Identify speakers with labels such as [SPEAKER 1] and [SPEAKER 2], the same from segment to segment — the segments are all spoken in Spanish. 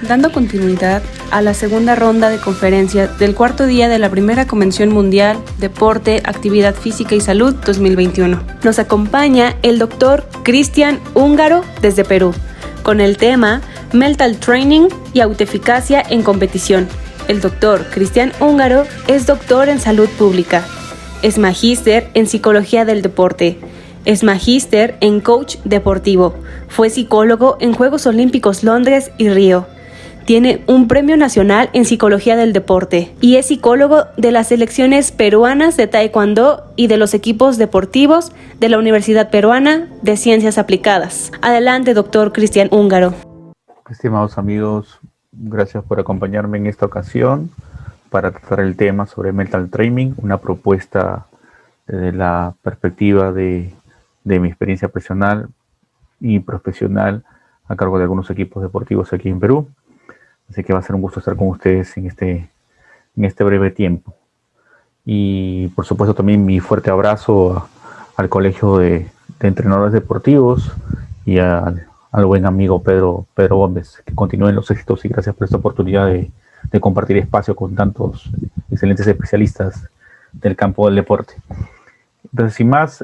[SPEAKER 1] dando continuidad a la segunda ronda de conferencias del cuarto día de la primera Convención Mundial Deporte, Actividad Física y Salud 2021. Nos acompaña el doctor Cristian Húngaro desde Perú, con el tema Mental Training y Autoeficacia en Competición. El doctor Cristian Húngaro es doctor en Salud Pública, es magíster en Psicología del Deporte, es magíster en Coach Deportivo, fue psicólogo en Juegos Olímpicos Londres y Río. Tiene un premio nacional en Psicología del Deporte y es psicólogo de las selecciones peruanas de Taekwondo y de los equipos deportivos de la Universidad Peruana de Ciencias Aplicadas. Adelante, doctor Cristian Húngaro.
[SPEAKER 2] Estimados amigos, gracias por acompañarme en esta ocasión para tratar el tema sobre Mental Training, una propuesta desde la perspectiva de mi experiencia personal y profesional a cargo de algunos equipos deportivos aquí en Perú. Así que va a ser un gusto estar con ustedes en este breve tiempo. Y por supuesto también mi fuerte abrazo al Colegio de Entrenadores Deportivos y al buen amigo Pedro Gómez. Que continúen los éxitos y gracias por esta oportunidad de compartir espacio con tantos excelentes especialistas del campo del deporte. Entonces, sin más,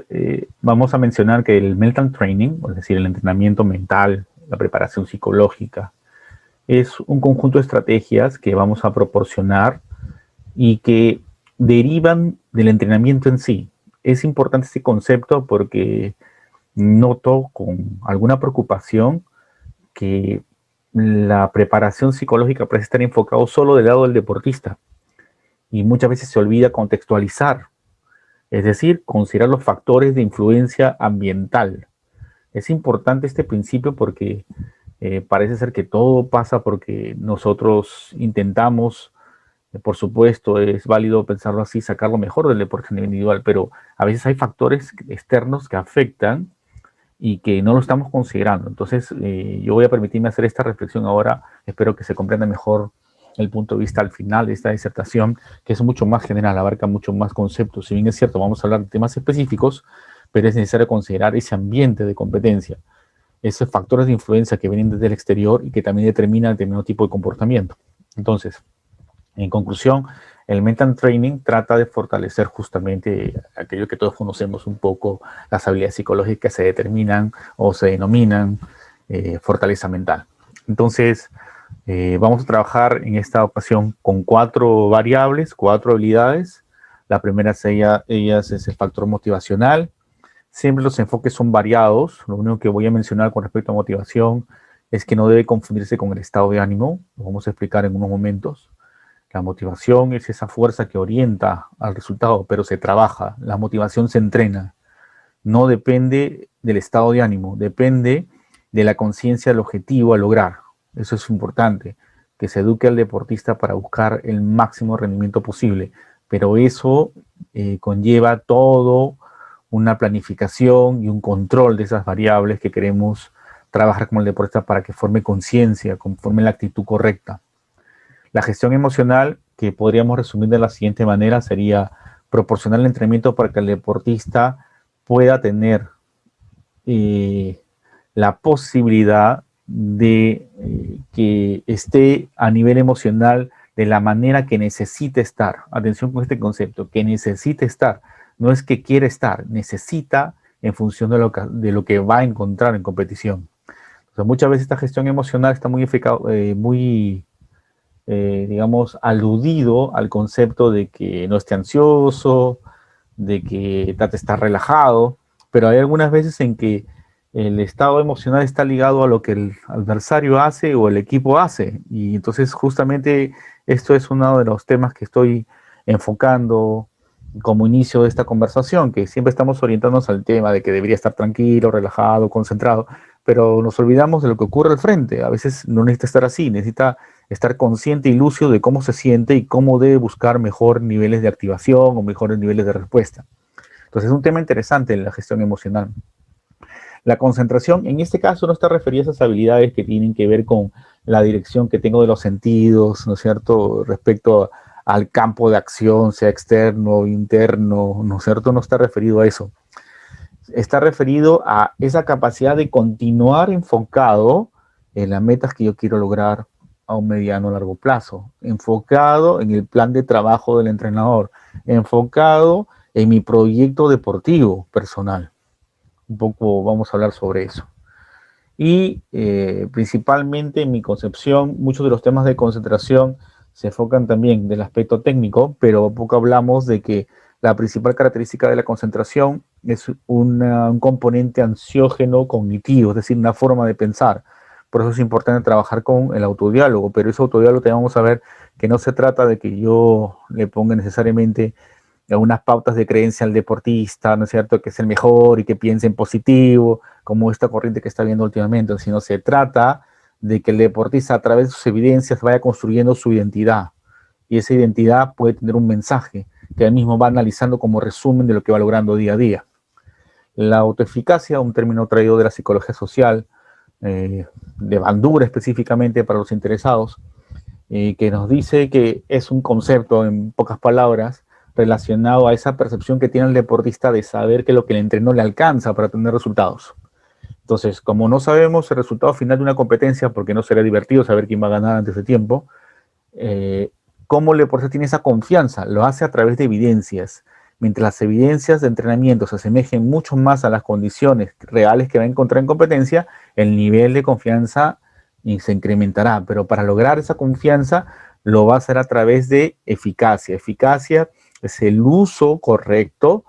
[SPEAKER 2] vamos a mencionar que el Mental Training, es decir, el entrenamiento mental, la preparación psicológica, es un conjunto de estrategias que vamos a proporcionar y que derivan del entrenamiento en sí. Es importante este concepto porque noto con alguna preocupación que la preparación psicológica parece estar enfocado solo del lado del deportista y muchas veces se olvida contextualizar, es decir, considerar los factores de influencia ambiental. Es importante este principio porque parece ser que todo pasa porque nosotros intentamos, por supuesto, es válido pensarlo así, sacar lo mejor del deporte individual, pero a veces hay factores externos que afectan y que no lo estamos considerando. Entonces, yo voy a permitirme hacer esta reflexión ahora. Espero que se comprenda mejor el punto de vista al final de esta disertación, que es mucho más general, abarca mucho más conceptos. Si bien es cierto, vamos a hablar de temas específicos, pero es necesario considerar ese ambiente de competencia, esos factores de influencia que vienen desde el exterior y que también determinan determinado tipo de comportamiento. Entonces, en conclusión, el Mental Training trata de fortalecer justamente aquello que todos conocemos un poco, las habilidades psicológicas que se determinan o se denominan fortaleza mental. Entonces, vamos a trabajar en esta ocasión con 4 variables, 4 habilidades. La primera de ellas es el factor motivacional. Siempre los enfoques son variados. Lo único que voy a mencionar con respecto a motivación es que no debe confundirse con el estado de ánimo. Lo vamos a explicar en unos momentos. La motivación es esa fuerza que orienta al resultado, pero se trabaja. La motivación se entrena. No depende del estado de ánimo, depende de la conciencia del objetivo a lograr. Eso es importante, que se eduque al deportista para buscar el máximo rendimiento posible. Pero eso conlleva todo una planificación y un control de esas variables que queremos trabajar con el deportista para que forme conciencia, conforme la actitud correcta. La gestión emocional, que podríamos resumir de la siguiente manera, sería proporcionar el entrenamiento para que el deportista pueda tener la posibilidad de que esté a nivel emocional de la manera que necesite estar. Atención con este concepto, que necesite estar. No es que quiere estar, necesita en función de lo que va a encontrar en competición. Entonces, muchas veces esta gestión emocional está digamos, aludido al concepto de que no esté ansioso, de que trate de estar relajado, pero hay algunas veces en que el estado emocional está ligado a lo que el adversario hace o el equipo hace, y entonces justamente esto es uno de los temas que estoy enfocando como inicio de esta conversación, que siempre estamos orientándonos al tema de que debería estar tranquilo, relajado, concentrado, pero nos olvidamos de lo que ocurre al frente. A veces no necesita estar así, necesita estar consciente y lúcido de cómo se siente y cómo debe buscar mejores niveles de activación o mejores niveles de respuesta. Entonces es un tema interesante en la gestión emocional. La concentración, en este caso, no está referida a esas habilidades que tienen que ver con la dirección que tengo de los sentidos, ¿no es cierto?, respecto al campo de acción, sea externo o interno, ¿no es cierto?, no está referido a eso. Está referido a esa capacidad de continuar enfocado en las metas que yo quiero lograr, a un mediano o largo plazo, enfocado en el plan de trabajo del entrenador, enfocado en mi proyecto deportivo personal. Un poco vamos a hablar sobre eso. Y principalmente en mi concepción, muchos de los temas de concentración se enfocan también del aspecto técnico, pero poco hablamos de que la principal característica de la concentración es un componente ansiógeno cognitivo, es decir, una forma de pensar. Por eso es importante trabajar con el autodiálogo, pero ese autodiálogo tenemos que saber que no se trata de que yo le ponga necesariamente unas pautas de creencia al deportista, ¿no es cierto?, que es el mejor y que piense en positivo, como esta corriente que está viendo últimamente, sino se trata de que el deportista a través de sus evidencias vaya construyendo su identidad. Y esa identidad puede tener un mensaje que él mismo va analizando como resumen de lo que va logrando día a día. La autoeficacia, un término traído de la psicología social, de Bandura específicamente para los interesados, que nos dice que es un concepto, en pocas palabras, relacionado a esa percepción que tiene el deportista de saber que lo que le entrenó le alcanza para tener resultados. Entonces, como no sabemos el resultado final de una competencia, porque no será divertido saber quién va a ganar antes de tiempo, ¿cómo el deportista tiene esa confianza? Lo hace a través de evidencias. Mientras las evidencias de entrenamiento se asemejen mucho más a las condiciones reales que va a encontrar en competencia, el nivel de confianza se incrementará. Pero para lograr esa confianza, lo va a hacer a través de eficacia. Eficacia es el uso correcto,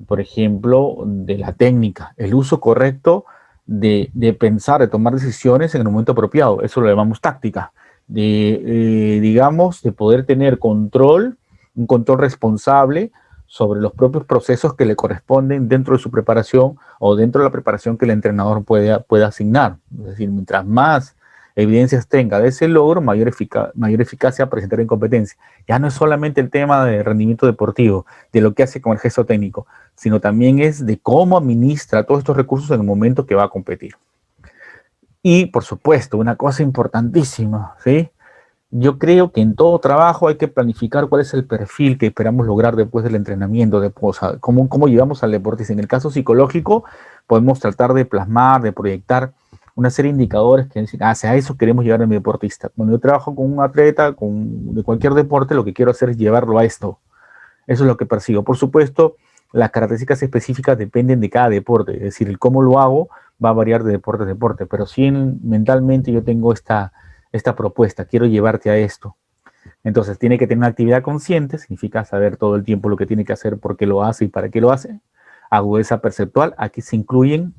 [SPEAKER 2] por ejemplo, de la técnica, el uso correcto de pensar, de tomar decisiones en el momento apropiado. Eso lo llamamos táctica. Digamos, de poder tener control, un control responsable sobre los propios procesos que le corresponden dentro de su preparación o dentro de la preparación que el entrenador puede asignar. Es decir, mientras más evidencias tenga de ese logro, mayor eficacia presentará en competencia. Ya no es solamente el tema de rendimiento deportivo, de lo que hace con el gesto técnico, sino también es de cómo administra todos estos recursos en el momento que va a competir. Y, por supuesto, una cosa importantísima, ¿sí? Yo creo que en todo trabajo hay que planificar cuál es el perfil que esperamos lograr después del entrenamiento, o sea, cómo llevamos al deportista. En el caso psicológico, podemos tratar de plasmar, de proyectar una serie de indicadores que dicen, hacia eso queremos llevar a mi deportista. Cuando yo trabajo con un atleta de cualquier deporte, lo que quiero hacer es llevarlo a esto. Eso es lo que persigo. Por supuesto, las características específicas dependen de cada deporte, es decir, el cómo lo hago va a variar de deporte a deporte, pero sí mentalmente yo tengo esta propuesta, quiero llevarte a esto. Entonces tiene que tener una actividad consciente, significa saber todo el tiempo lo que tiene que hacer, por qué lo hace y para qué lo hace. Agudeza perceptual, aquí se incluyen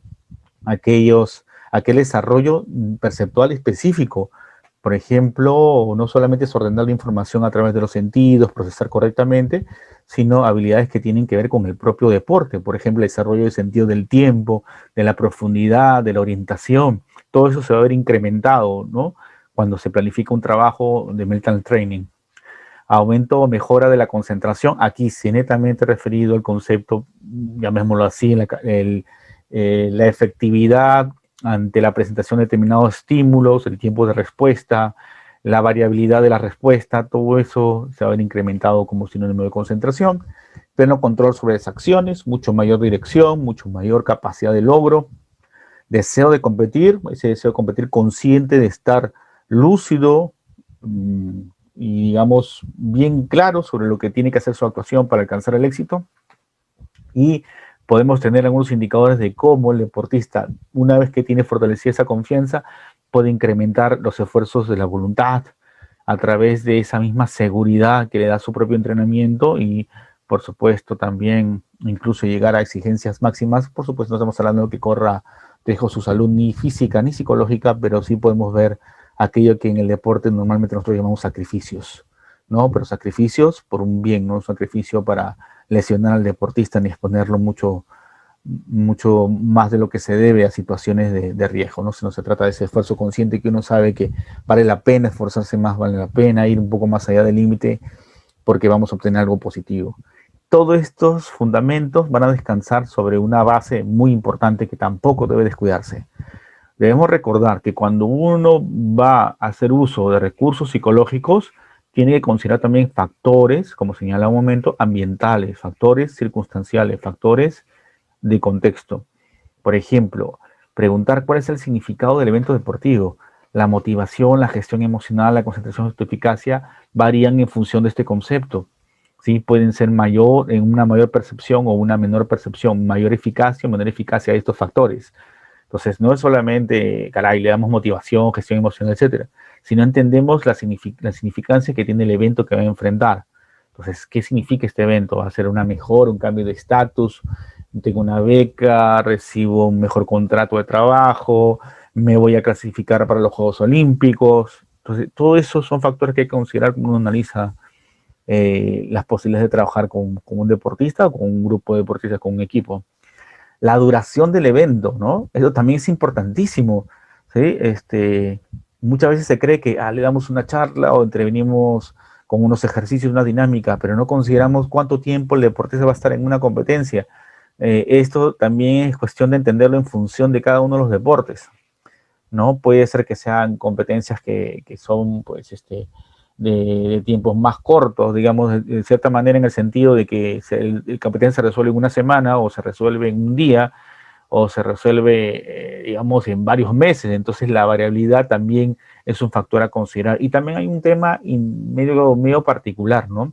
[SPEAKER 2] aquel desarrollo perceptual específico. Por ejemplo, no solamente es ordenar la información a través de los sentidos, procesar correctamente, sino habilidades que tienen que ver con el propio deporte. Por ejemplo, el desarrollo del sentido del tiempo, de la profundidad, de la orientación. Todo eso se va a ver incrementado, ¿no?, cuando se planifica un trabajo de mental training. Aumento o mejora de la concentración, aquí sí netamente referido al concepto, llamémoslo así, la efectividad ante la presentación de determinados estímulos, el tiempo de respuesta, la variabilidad de la respuesta, todo eso se va a ver incrementado como sinónimo de concentración. Pleno control sobre las acciones, mucho mayor dirección, mucho mayor capacidad de logro, deseo de competir, ese deseo de competir consciente de estar lúcido y, digamos, bien claro sobre lo que tiene que hacer su actuación para alcanzar el éxito. Y podemos tener algunos indicadores de cómo el deportista, una vez que tiene fortalecida esa confianza, puede incrementar los esfuerzos de la voluntad a través de esa misma seguridad que le da su propio entrenamiento y, por supuesto, también incluso llegar a exigencias máximas. Por supuesto, no estamos hablando de que corra riesgo su salud ni física ni psicológica, pero sí podemos ver aquello que en el deporte normalmente nosotros llamamos sacrificios, ¿no? Pero sacrificios por un bien, no un sacrificio para lesionar al deportista ni exponerlo mucho más de lo que se debe a situaciones de riesgo, ¿no? Si no se trata de ese esfuerzo consciente que uno sabe que vale la pena esforzarse más, vale la pena ir un poco más allá del límite porque vamos a obtener algo positivo. Todos estos fundamentos van a descansar sobre una base muy importante que tampoco debe descuidarse. Debemos recordar que cuando uno va a hacer uso de recursos psicológicos, tiene que considerar también factores, como señala un momento, ambientales, factores circunstanciales, factores de contexto. Por ejemplo, preguntar cuál es el significado del evento deportivo. la motivación, la gestión emocional, la concentración, la autoeficacia varían en función de este concepto. ¿Sí? Pueden ser en una mayor percepción o una menor percepción, mayor eficacia o menor eficacia de estos factores. Entonces, no es solamente, caray, le damos motivación, gestión emocional, etcétera, sino entendemos la significancia que tiene el evento que va a enfrentar. Entonces, ¿qué significa este evento? ¿Va a ser una mejora, un cambio de estatus? Tengo una beca, recibo un mejor contrato de trabajo, me voy a clasificar para los Juegos Olímpicos. Entonces, todo eso son factores que hay que considerar cuando uno analiza las posibilidades de trabajar con un deportista o con un grupo de deportistas, con un equipo. La duración del evento, ¿no? Eso también es importantísimo, ¿sí? Muchas veces se cree que le damos una charla o intervenimos con unos ejercicios, una dinámica, pero no consideramos cuánto tiempo el deportista va a estar en una competencia. Esto también es cuestión de entenderlo en función de cada uno de los deportes, ¿no? Puede ser que sean competencias que son, pues, de tiempos más cortos, digamos, de cierta manera, en el sentido de que el competencia se resuelve en una semana, o se resuelve en un día, o se resuelve, digamos, en varios meses. Entonces la variabilidad también es un factor a considerar. Y también hay un tema medio particular, ¿no?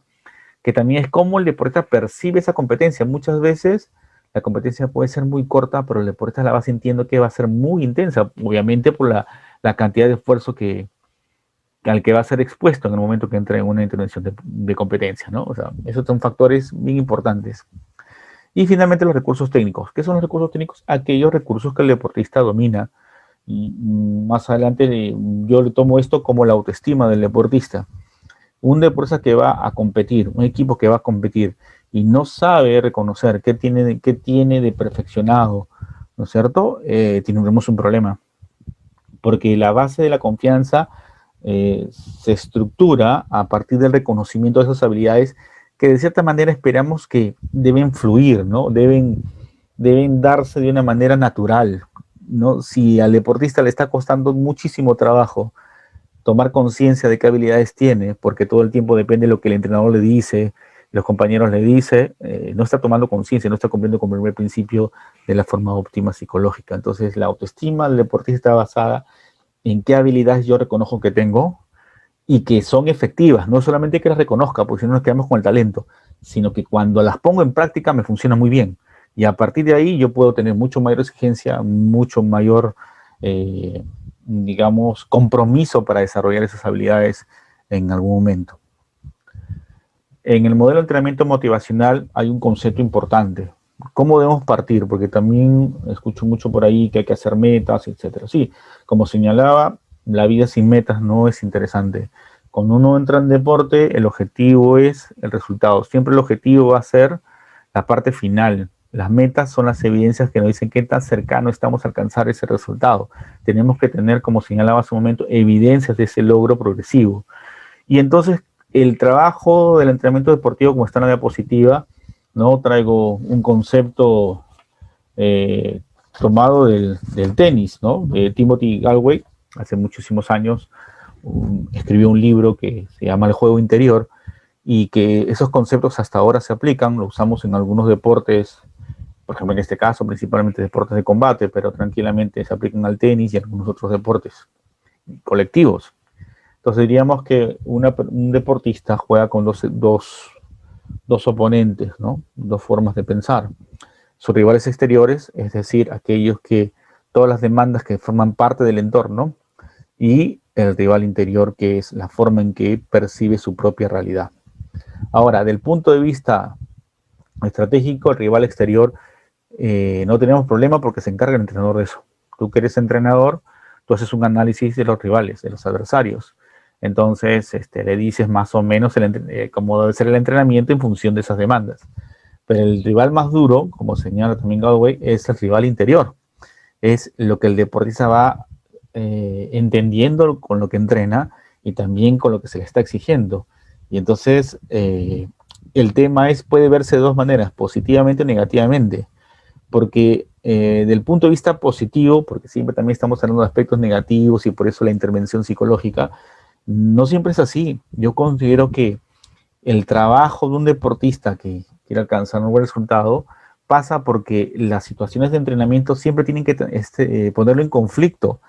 [SPEAKER 2] Que también es cómo el deportista percibe esa competencia. Muchas veces la competencia puede ser muy corta, pero el deportista la va sintiendo que va a ser muy intensa, obviamente por la cantidad de esfuerzo al que va a ser expuesto en el momento que entra en una intervención de competencia, ¿no? O sea, esos son factores bien importantes. Y finalmente los recursos técnicos. ¿Qué son los recursos técnicos? Aquellos recursos que el deportista domina. Y más adelante yo le tomo esto como la autoestima del deportista. Un deportista que va a competir, un equipo que va a competir y no sabe reconocer qué tiene de perfeccionado, ¿no es cierto? Tenemos un problema. Porque la base de la confianza se estructura a partir del reconocimiento de esas habilidades que de cierta manera esperamos que deben fluir, ¿no? Deben darse de una manera natural, ¿no? Si al deportista le está costando muchísimo trabajo tomar conciencia de qué habilidades tiene, porque todo el tiempo depende de lo que el entrenador le dice, los compañeros le dicen, no está tomando conciencia, no está cumpliendo con el primer principio de la forma óptima psicológica. Entonces, la autoestima del deportista está basada en qué habilidades yo reconozco que tengo y que son efectivas, no solamente que las reconozca, porque si no nos quedamos con el talento, sino que cuando las pongo en práctica me funciona muy bien. Y a partir de ahí yo puedo tener mucho mayor exigencia, mucho mayor, digamos, compromiso para desarrollar esas habilidades en algún momento. En el modelo de entrenamiento motivacional hay un concepto importante. ¿Cómo debemos partir? Porque también escucho mucho por ahí que hay que hacer metas, etcétera. Sí, como señalaba, la vida sin metas no es interesante. Cuando uno entra en deporte, el objetivo es el resultado. Siempre el objetivo va a ser la parte final. Las metas son las evidencias que nos dicen qué tan cercano estamos a alcanzar ese resultado. Tenemos que tener, como señalaba hace un momento, evidencias de ese logro progresivo. Y entonces, el trabajo del entrenamiento deportivo, como está en la diapositiva, ¿no? Traigo un concepto tomado del tenis, ¿no? De Timothy Galway, hace muchísimos años, escribió un libro que se llama El juego interior, y que esos conceptos hasta ahora se aplican, lo usamos en algunos deportes, por ejemplo en este caso principalmente deportes de combate, pero tranquilamente se aplican al tenis y a algunos otros deportes colectivos. Entonces diríamos que un deportista juega con dos oponentes, ¿no? Dos formas de pensar. Sus rivales exteriores, es decir, aquellos que todas las demandas que forman parte del entorno, y el rival interior, que es la forma en que percibe su propia realidad. Ahora, del punto de vista estratégico, el rival exterior, no tenemos problema porque se encarga el entrenador de eso. Tú que eres entrenador, tú haces un análisis de los rivales, de los adversarios. Entonces, le dices más o menos cómo debe ser el entrenamiento en función de esas demandas. Pero el rival más duro, como señala también Galway, es el rival interior. Es lo que el deportista va entendiendo con lo que entrena y también con lo que se le está exigiendo. Y entonces, el tema puede verse de dos maneras, positivamente o negativamente. Porque del punto de vista positivo, porque siempre también estamos hablando de aspectos negativos y por eso la intervención psicológica, no siempre es así. Yo considero que el trabajo de un deportista que quiere alcanzar un buen resultado pasa porque las situaciones de entrenamiento siempre tienen que ponerlo en conflicto.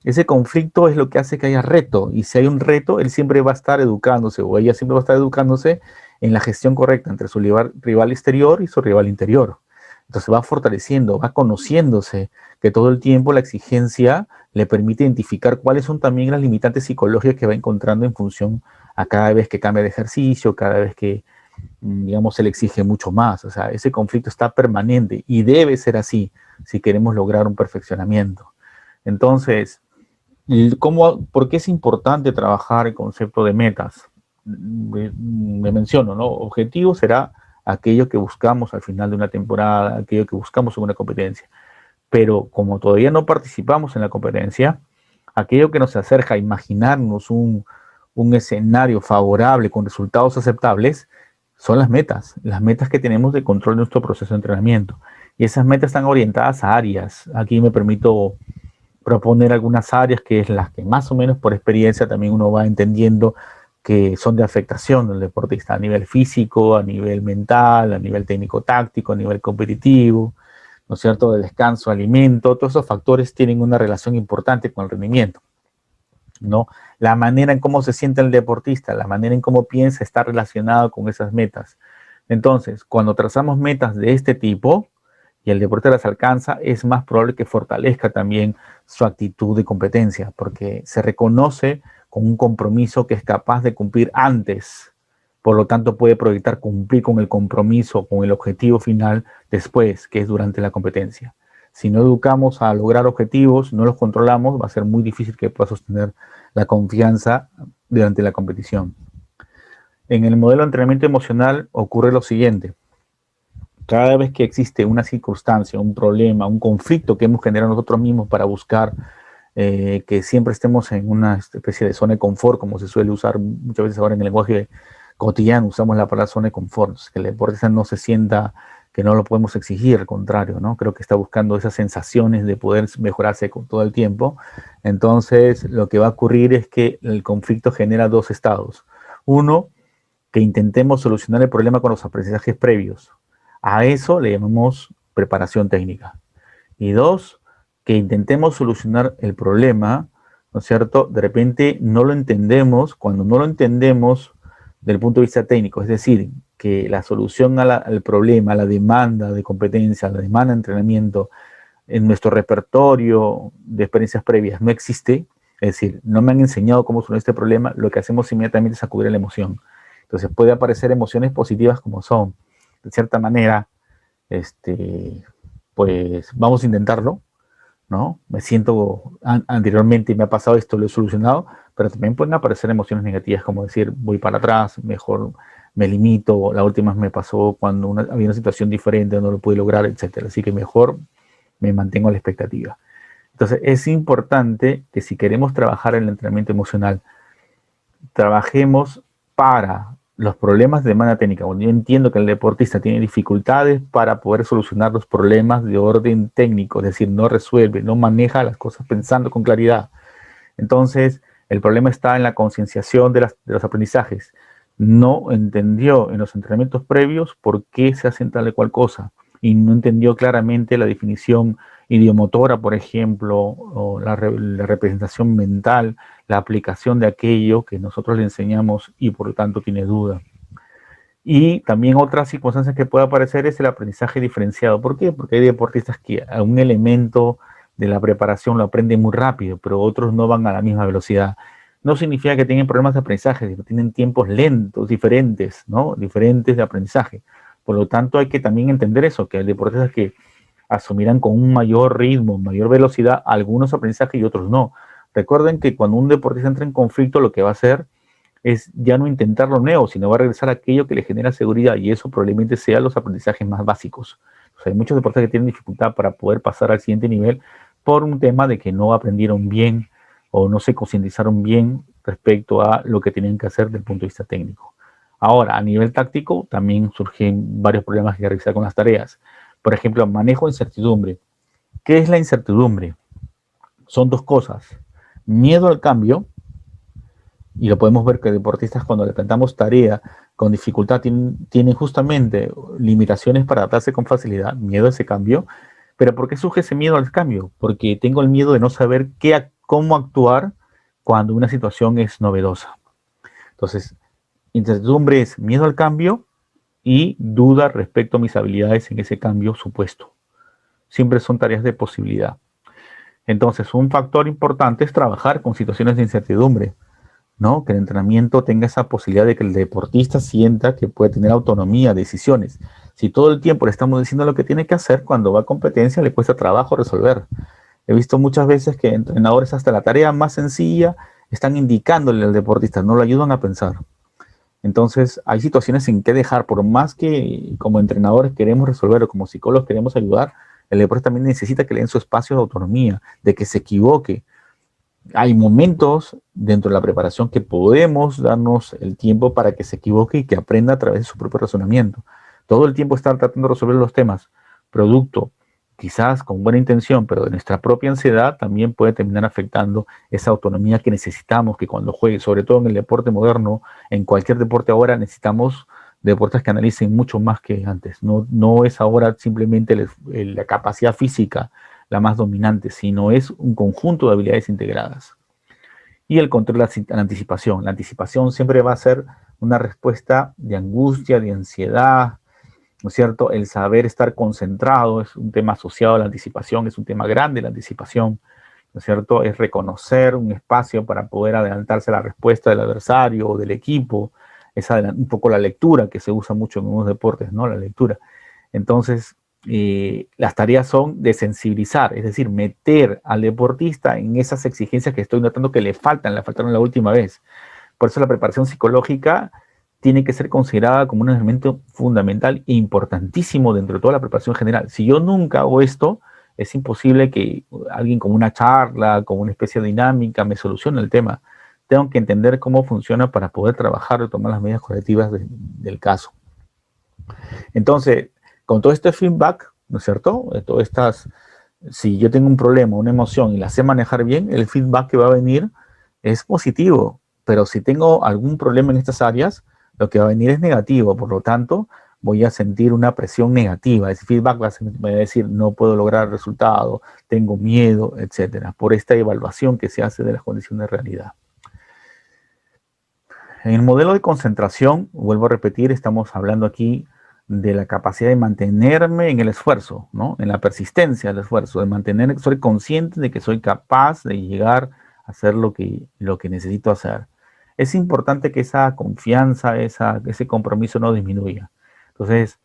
[SPEAKER 2] Ese conflicto es lo que hace que haya reto, y si hay un reto, él siempre va a estar educándose, o ella siempre va a estar educándose en la gestión correcta entre su rival exterior y su rival interior. Entonces va fortaleciendo, va conociéndose, que todo el tiempo la exigencia le permite identificar cuáles son también las limitantes psicológicas que va encontrando en función a cada vez que cambia de ejercicio, cada vez que, digamos, se le exige mucho más. O sea, ese conflicto está permanente y debe ser así si queremos lograr un perfeccionamiento. Entonces, ¿por qué es importante trabajar el concepto de metas? Me menciono, ¿no? Objetivo será aquello que buscamos al final de una temporada, aquello que buscamos en una competencia. Pero como todavía no participamos en la competencia, aquello que nos acerca a imaginarnos un escenario favorable con resultados aceptables son las metas que tenemos de control de nuestro proceso de entrenamiento. Y esas metas están orientadas a áreas. Aquí me permito proponer algunas áreas que es las que más o menos por experiencia también uno va entendiendo que son de afectación del deportista a nivel físico, a nivel mental, a nivel técnico-táctico, a nivel competitivo, ¿no es cierto? De descanso, alimento, todos esos factores tienen una relación importante con el rendimiento, ¿no? La manera en cómo se siente el deportista, la manera en cómo piensa está relacionado con esas metas. Entonces, cuando trazamos metas de este tipo, y el deporte las alcanza, es más probable que fortalezca también su actitud de competencia, porque se reconoce con un compromiso que es capaz de cumplir antes, por lo tanto puede proyectar cumplir con el compromiso, con el objetivo final después, que es durante la competencia. Si no educamos a lograr objetivos, no los controlamos, va a ser muy difícil que pueda sostener la confianza durante la competición. En el modelo de entrenamiento emocional ocurre lo siguiente: cada vez que existe una circunstancia, un problema, un conflicto que hemos generado nosotros mismos para buscar que siempre estemos en una especie de zona de confort, como se suele usar muchas veces ahora en el lenguaje cotidiano, usamos la palabra zona de confort, que el deportista no se sienta que no lo podemos exigir, al contrario, ¿no? Creo que está buscando esas sensaciones de poder mejorarse con todo el tiempo. Entonces, lo que va a ocurrir es que el conflicto genera dos estados. Uno, que intentemos solucionar el problema con los aprendizajes previos. A eso le llamamos preparación técnica. Y dos, que intentemos solucionar el problema, ¿no es cierto? De repente no lo entendemos, cuando no lo entendemos desde el punto de vista técnico, es decir, que la solución al problema, a la demanda de competencia, a la demanda de entrenamiento en nuestro repertorio de experiencias previas no existe, es decir, no me han enseñado cómo solucionar este problema, lo que hacemos inmediatamente es acudir a la emoción. Entonces puede aparecer emociones positivas como son, de cierta manera, pues vamos a intentarlo, ¿no? Me siento, anteriormente me ha pasado esto, lo he solucionado, pero también pueden aparecer emociones negativas como decir, voy para atrás, mejor me limito, la última vez me pasó cuando había una situación diferente, no lo pude lograr, etcétera. Así que mejor me mantengo a la expectativa. Entonces es importante que si queremos trabajar en el entrenamiento emocional, trabajemos para los problemas de demanda técnica. Cuando yo entiendo que el deportista tiene dificultades para poder solucionar los problemas de orden técnico, es decir, no resuelve, no maneja las cosas pensando con claridad. Entonces, el problema está en la concienciación de los aprendizajes. No entendió en los entrenamientos previos por qué se hacen tal y cual cosa y no entendió claramente la definición idiomotora, por ejemplo, o la representación mental, la aplicación de aquello que nosotros le enseñamos y por lo tanto tiene duda. Y también otras circunstancias que puede aparecer es el aprendizaje diferenciado. ¿Por qué? Porque hay deportistas que a un elemento de la preparación lo aprenden muy rápido, pero otros no van a la misma velocidad. No significa que tienen problemas de aprendizaje, sino tienen tiempos lentos, diferentes, ¿no? Diferentes de aprendizaje. Por lo tanto, hay que también entender eso, que hay deportistas que asumirán con un mayor ritmo, mayor velocidad algunos aprendizajes y otros no. Recuerden que cuando un deportista entra en conflicto, lo que va a hacer es ya no intentar lo nuevo, sino va a regresar a aquello que le genera seguridad, y eso probablemente sea los aprendizajes más básicos. O sea, hay muchos deportistas que tienen dificultad para poder pasar al siguiente nivel por un tema de que no aprendieron bien o no se concientizaron bien respecto a lo que tenían que hacer desde el punto de vista técnico. Ahora, a nivel táctico, también surgen varios problemas que realizar con las tareas. Por ejemplo, manejo de incertidumbre. ¿Qué es la incertidumbre? Son dos cosas: miedo al cambio, y lo podemos ver que deportistas cuando le plantamos tarea con dificultad tienen justamente limitaciones para adaptarse con facilidad, miedo a ese cambio. Pero ¿por qué surge ese miedo al cambio? Porque tengo el miedo de no saber cómo actuar cuando una situación es novedosa. Entonces, incertidumbre es miedo al cambio y duda respecto a mis habilidades en ese cambio supuesto. Siempre son tareas de posibilidad. Entonces, un factor importante es trabajar con situaciones de incertidumbre, ¿no? Que el entrenamiento tenga esa posibilidad de que el deportista sienta que puede tener autonomía, decisiones. Si todo el tiempo le estamos diciendo lo que tiene que hacer, cuando va a competencia le cuesta trabajo resolver. He visto muchas veces que entrenadores hasta la tarea más sencilla están indicándole al deportista, no lo ayudan a pensar. Entonces, hay situaciones en que dejar, por más que como entrenadores queremos resolver o como psicólogos queremos ayudar, el deporte también necesita que le den su espacio de autonomía, de que se equivoque. Hay momentos dentro de la preparación que podemos darnos el tiempo para que se equivoque y que aprenda a través de su propio razonamiento. Todo el tiempo estar tratando de resolver los temas, producto, quizás con buena intención, pero de nuestra propia ansiedad también puede terminar afectando esa autonomía que necesitamos que cuando juegue, sobre todo en el deporte moderno, en cualquier deporte ahora necesitamos deportes que analicen mucho más que antes. No es ahora simplemente la capacidad física la más dominante, sino es un conjunto de habilidades integradas. Y el control de la anticipación. La anticipación siempre va a ser una respuesta de angustia, de ansiedad, ¿no es cierto? El saber estar concentrado es un tema asociado a la anticipación, es un tema grande la anticipación, ¿no es cierto? Es reconocer un espacio para poder adelantarse a la respuesta del adversario o del equipo, es un poco la lectura que se usa mucho en unos deportes, ¿no? La lectura. Entonces, las tareas son de sensibilizar, es decir, meter al deportista en esas exigencias que estoy notando que le faltaron la última vez. Por eso la preparación psicológica tiene que ser considerada como un elemento fundamental e importantísimo dentro de toda la preparación general. Si yo nunca hago esto, es imposible que alguien con una charla, con una especie de dinámica, me solucione el tema. Tengo que entender cómo funciona para poder trabajar y tomar las medidas correctivas del caso. Entonces, con todo este feedback, ¿no es cierto? Todas estas, si yo tengo un problema, una emoción y la sé manejar bien, el feedback que va a venir es positivo. Pero si tengo algún problema en estas áreas, lo que va a venir es negativo. Por lo tanto, voy a sentir una presión negativa. Ese feedback va a decir, no puedo lograr el resultado, tengo miedo, etcétera, por esta evaluación que se hace de las condiciones de realidad. En el modelo de concentración, vuelvo a repetir, estamos hablando aquí de la capacidad de mantenerme en el esfuerzo, ¿no? En la persistencia del esfuerzo, de mantener, soy consciente de que soy capaz de llegar a hacer lo que necesito hacer. Es importante que esa confianza, ese compromiso no disminuya. Entonces,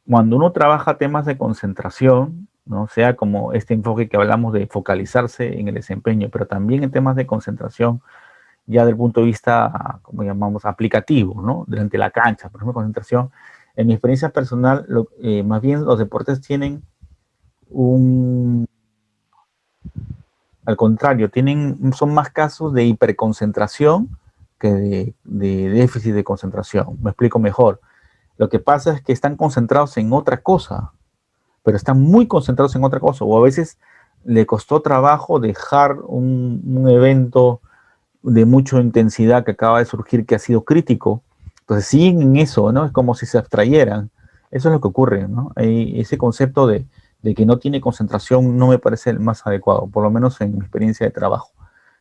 [SPEAKER 2] cuando uno trabaja temas de concentración, ¿no? Sea como este enfoque que hablamos de focalizarse en el desempeño, pero también en temas de concentración, ya del punto de vista, como llamamos, aplicativo, ¿no? Durante la cancha, por ejemplo, concentración. En mi experiencia personal, más bien los deportes tienen al contrario, son más casos de hiperconcentración que de déficit de concentración. Me explico mejor. Lo que pasa es que están concentrados en otra cosa, pero están muy concentrados en otra cosa, o a veces le costó trabajo dejar un evento de mucha intensidad que acaba de surgir, que ha sido crítico. Entonces siguen en eso, ¿no? Es como si se abstrayeran. Eso es lo que ocurre, ¿no? Ese concepto de que no tiene concentración no me parece el más adecuado, por lo menos en mi experiencia de trabajo.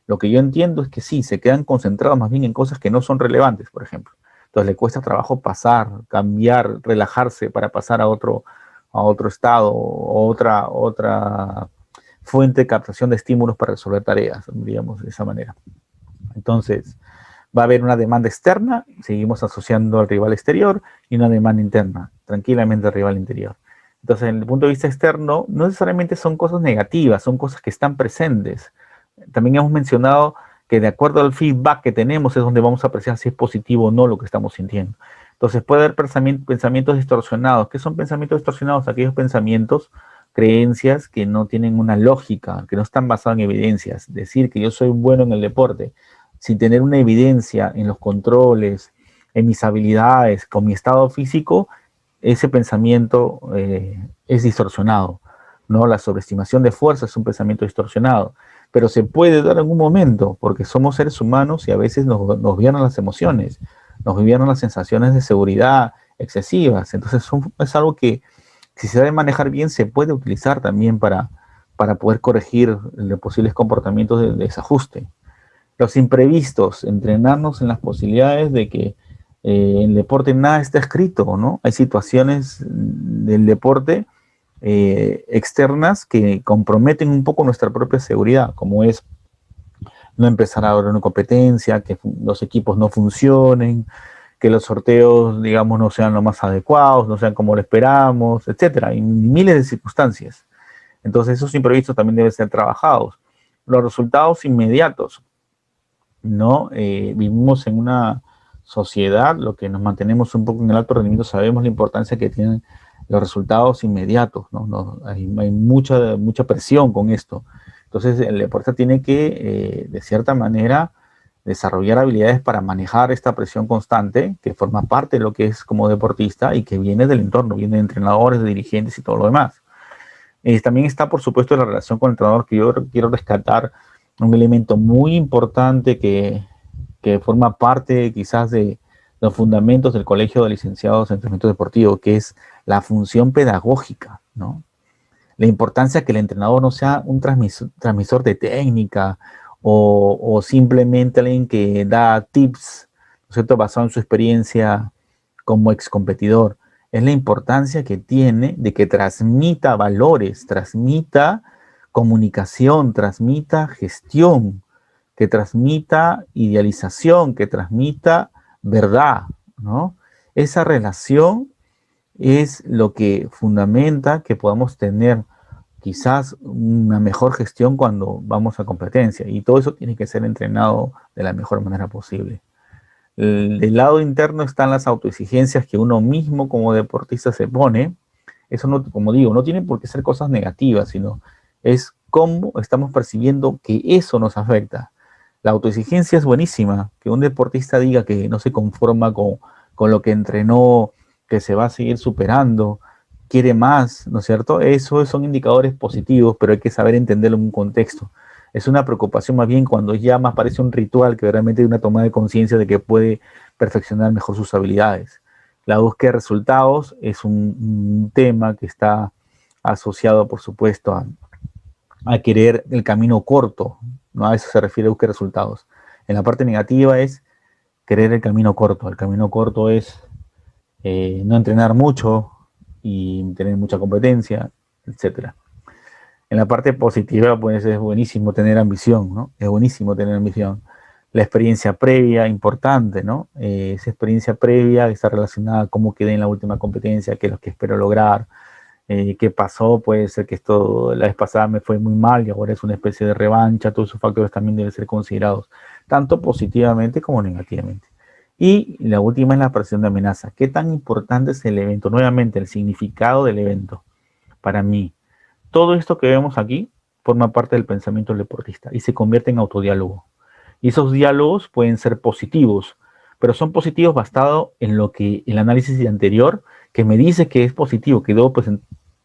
[SPEAKER 2] Lo que yo entiendo es que sí, se quedan concentrados más bien en cosas que no son relevantes, por ejemplo. Entonces le cuesta trabajo pasar, cambiar, relajarse para pasar a otro estado, o otra fuente de captación de estímulos para resolver tareas, digamos, de esa manera. Entonces, va a haber una demanda externa, seguimos asociando al rival exterior, y una demanda interna, tranquilamente al rival interior. Entonces, en el punto de vista externo, no necesariamente son cosas negativas, son cosas que están presentes. También hemos mencionado que de acuerdo al feedback que tenemos es donde vamos a apreciar si es positivo o no lo que estamos sintiendo. Entonces, puede haber pensamientos distorsionados. ¿Qué son pensamientos distorsionados? Aquellos pensamientos, creencias que no tienen una lógica, que no están basadas en evidencias. Decir que yo soy bueno en el deporte, sin tener una evidencia en los controles, en mis habilidades, con mi estado físico, ese pensamiento es distorsionado, ¿no? La sobreestimación de fuerza es un pensamiento distorsionado, pero se puede dar en un momento, porque somos seres humanos y a veces nos vieron las emociones, nos vieron las sensaciones de seguridad excesivas. Entonces es algo que, si se debe manejar bien, se puede utilizar también para para poder corregir los posibles comportamientos de desajuste. Los imprevistos, entrenarnos en las posibilidades de que en el deporte nada está escrito, ¿no? Hay situaciones del deporte externas que comprometen un poco nuestra propia seguridad, como es no empezar a haber una competencia, que los equipos no funcionen, que los sorteos, digamos, no sean lo más adecuados, no sean como lo esperamos, etcétera. Hay miles de circunstancias. Entonces, esos imprevistos también deben ser trabajados. Los resultados inmediatos, ¿no? Vivimos en una sociedad, lo que nos mantenemos un poco en el alto rendimiento, sabemos la importancia que tienen los resultados inmediatos, ¿no? Hay mucha presión con esto. Entonces, el deportista tiene que, de cierta manera, desarrollar habilidades para manejar esta presión constante, que forma parte de lo que es como deportista y que viene del entorno, viene de entrenadores, de dirigentes y todo lo demás. También está, por supuesto, la relación con el entrenador, que yo quiero rescatar un elemento muy importante que forma parte quizás de los fundamentos del Colegio de Licenciados en Entrenamiento Deportivo, que es la función pedagógica, ¿no? La importancia que el entrenador no sea un transmisor de técnica o simplemente alguien que da tips, ¿no es cierto?, basado en su experiencia como ex competidor. Es la importancia que tiene de que transmita valores, transmita comunicación, transmita gestión, que transmita idealización, que transmita verdad, ¿no? Esa relación es lo que fundamenta que podamos tener quizás una mejor gestión cuando vamos a competencia, y todo eso tiene que ser entrenado de la mejor manera posible. Del lado interno están las autoexigencias que uno mismo como deportista se pone. Eso no, como digo, no tiene por qué ser cosas negativas, sino es cómo estamos percibiendo que eso nos afecta. La autoexigencia es buenísima, que un deportista diga que no se conforma con lo que entrenó, que se va a seguir superando, quiere más, ¿no es cierto? Esos son indicadores positivos, pero hay que saber entenderlo en un contexto. Es una preocupación más bien cuando ya más parece un ritual que realmente hay una toma de conciencia de que puede perfeccionar mejor sus habilidades. La búsqueda de resultados es un tema que está asociado, por supuesto, a querer el camino corto, ¿no? A eso se refiere a búsqueda de resultados. En la parte negativa es querer el camino corto. El camino corto es no entrenar mucho y tener mucha competencia, etcétera. En la parte positiva, pues es buenísimo tener ambición, ¿no? Es buenísimo tener ambición. La experiencia previa, importante, ¿no? Esa experiencia previa está relacionada a cómo quedé en la última competencia, qué es lo que espero lograr, qué pasó, puede ser que esto la vez pasada me fue muy mal y ahora es una especie de revancha, todos esos factores también deben ser considerados, tanto positivamente como negativamente. Y la última es la presión de amenaza. ¿Qué tan importante es el evento? Nuevamente, el significado del evento para mí. Todo esto que vemos aquí forma parte del pensamiento del deportista y se convierte en autodiálogo. Y esos diálogos pueden ser positivos, pero son positivos basados en lo que el análisis anterior que me dice que es positivo, que debo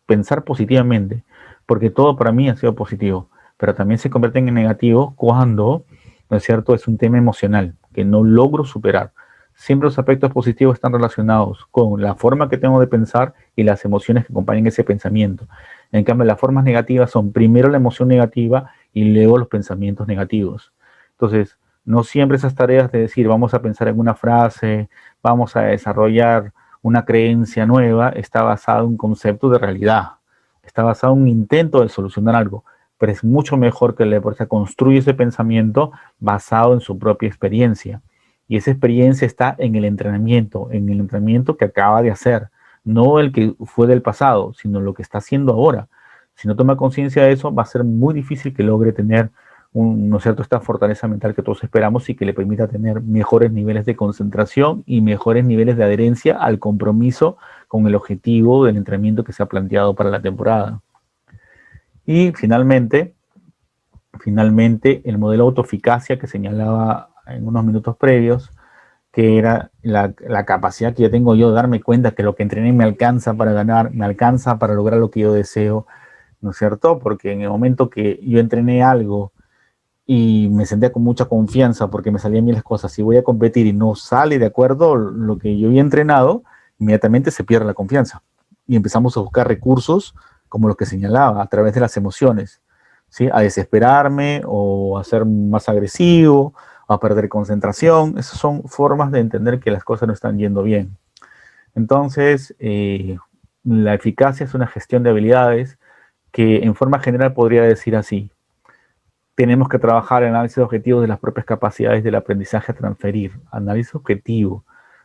[SPEAKER 2] pensar positivamente, porque todo para mí ha sido positivo, pero también se convierten en negativos cuando, ¿no es cierto?, es un tema emocional que no logro superar. Siempre los aspectos positivos están relacionados con la forma que tengo de pensar y las emociones que acompañan ese pensamiento. En cambio, las formas negativas son primero la emoción negativa y luego los pensamientos negativos. Entonces, no siempre esas tareas de decir vamos a pensar en una frase, vamos a desarrollar una creencia nueva, está basado en un concepto de realidad, está basado en un intento de solucionar algo, pero es mucho mejor que el deportista construya ese pensamiento basado en su propia experiencia. Y esa experiencia está en el entrenamiento que acaba de hacer, no el que fue del pasado, sino lo que está haciendo ahora. Si no toma conciencia de eso, va a ser muy difícil que logre tener ¿no es cierto?, esta fortaleza mental que todos esperamos y que le permita tener mejores niveles de concentración y mejores niveles de adherencia al compromiso con el objetivo del entrenamiento que se ha planteado para la temporada. Y finalmente, el modelo de autoeficacia que señalaba en unos minutos previos, que era la capacidad que yo tengo yo de darme cuenta que lo que entrené me alcanza para ganar, me alcanza para lograr lo que yo deseo, ¿no es cierto? Porque en el momento que yo entrené algo y me sentía con mucha confianza porque me salían bien las cosas, si voy a competir y no sale de acuerdo lo que yo había entrenado, inmediatamente se pierde la confianza y empezamos a buscar recursos como los que señalaba, a través de las emociones. ¿sí? A desesperarme o a ser más agresivo, a perder concentración. Esas son formas de entender que las cosas no están yendo bien. Entonces, la eficacia es una gestión de habilidades que en forma general podría decir así. Tenemos que trabajar el análisis objetivo de las propias capacidades del aprendizaje a transferir. Análisis objetivo.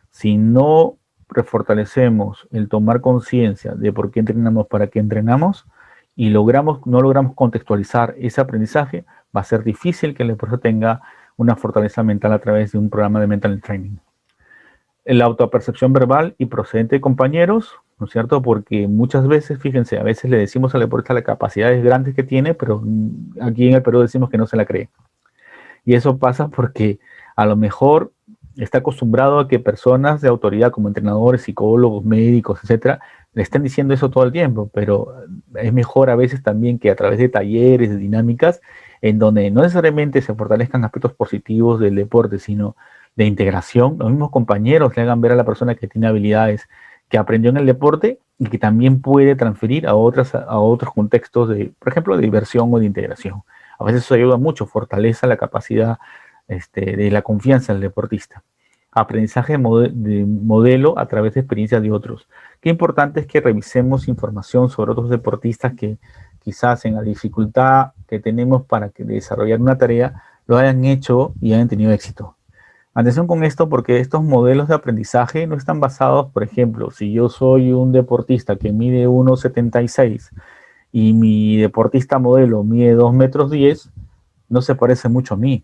[SPEAKER 2] Si no refortalecemos el tomar conciencia de por qué entrenamos, para qué entrenamos, y no logramos contextualizar ese aprendizaje, va a ser difícil que el deporte tenga una fortaleza mental a través de un programa de mental training. La autopercepción verbal y procedente de compañeros, ¿no es cierto? Porque muchas veces, fíjense, a veces le decimos al deportista las capacidades grandes que tiene, pero aquí en el Perú decimos que no se la cree. Y eso pasa porque a lo mejor está acostumbrado a que personas de autoridad como entrenadores, psicólogos, médicos, etcétera, le estén diciendo eso todo el tiempo, pero es mejor a veces también que a través de talleres, de dinámicas, en donde no necesariamente se fortalezcan aspectos positivos del deporte, sino de integración, los mismos compañeros le hagan ver a la persona que tiene habilidades que aprendió en el deporte y que también puede transferir a otros contextos de, por ejemplo, de diversión o de integración. A veces eso ayuda mucho, fortalece la capacidad de la confianza del deportista. Aprendizaje de modelo a través de experiencias de otros. Qué importante es que revisemos información sobre otros deportistas que quizás en la dificultad que tenemos para desarrollar una tarea lo hayan hecho y hayan tenido éxito. Atención con esto porque estos modelos de aprendizaje no están basados, por ejemplo, si yo soy un deportista que mide 1,76 y mi deportista modelo mide 2,10 m, no se parece mucho a mí.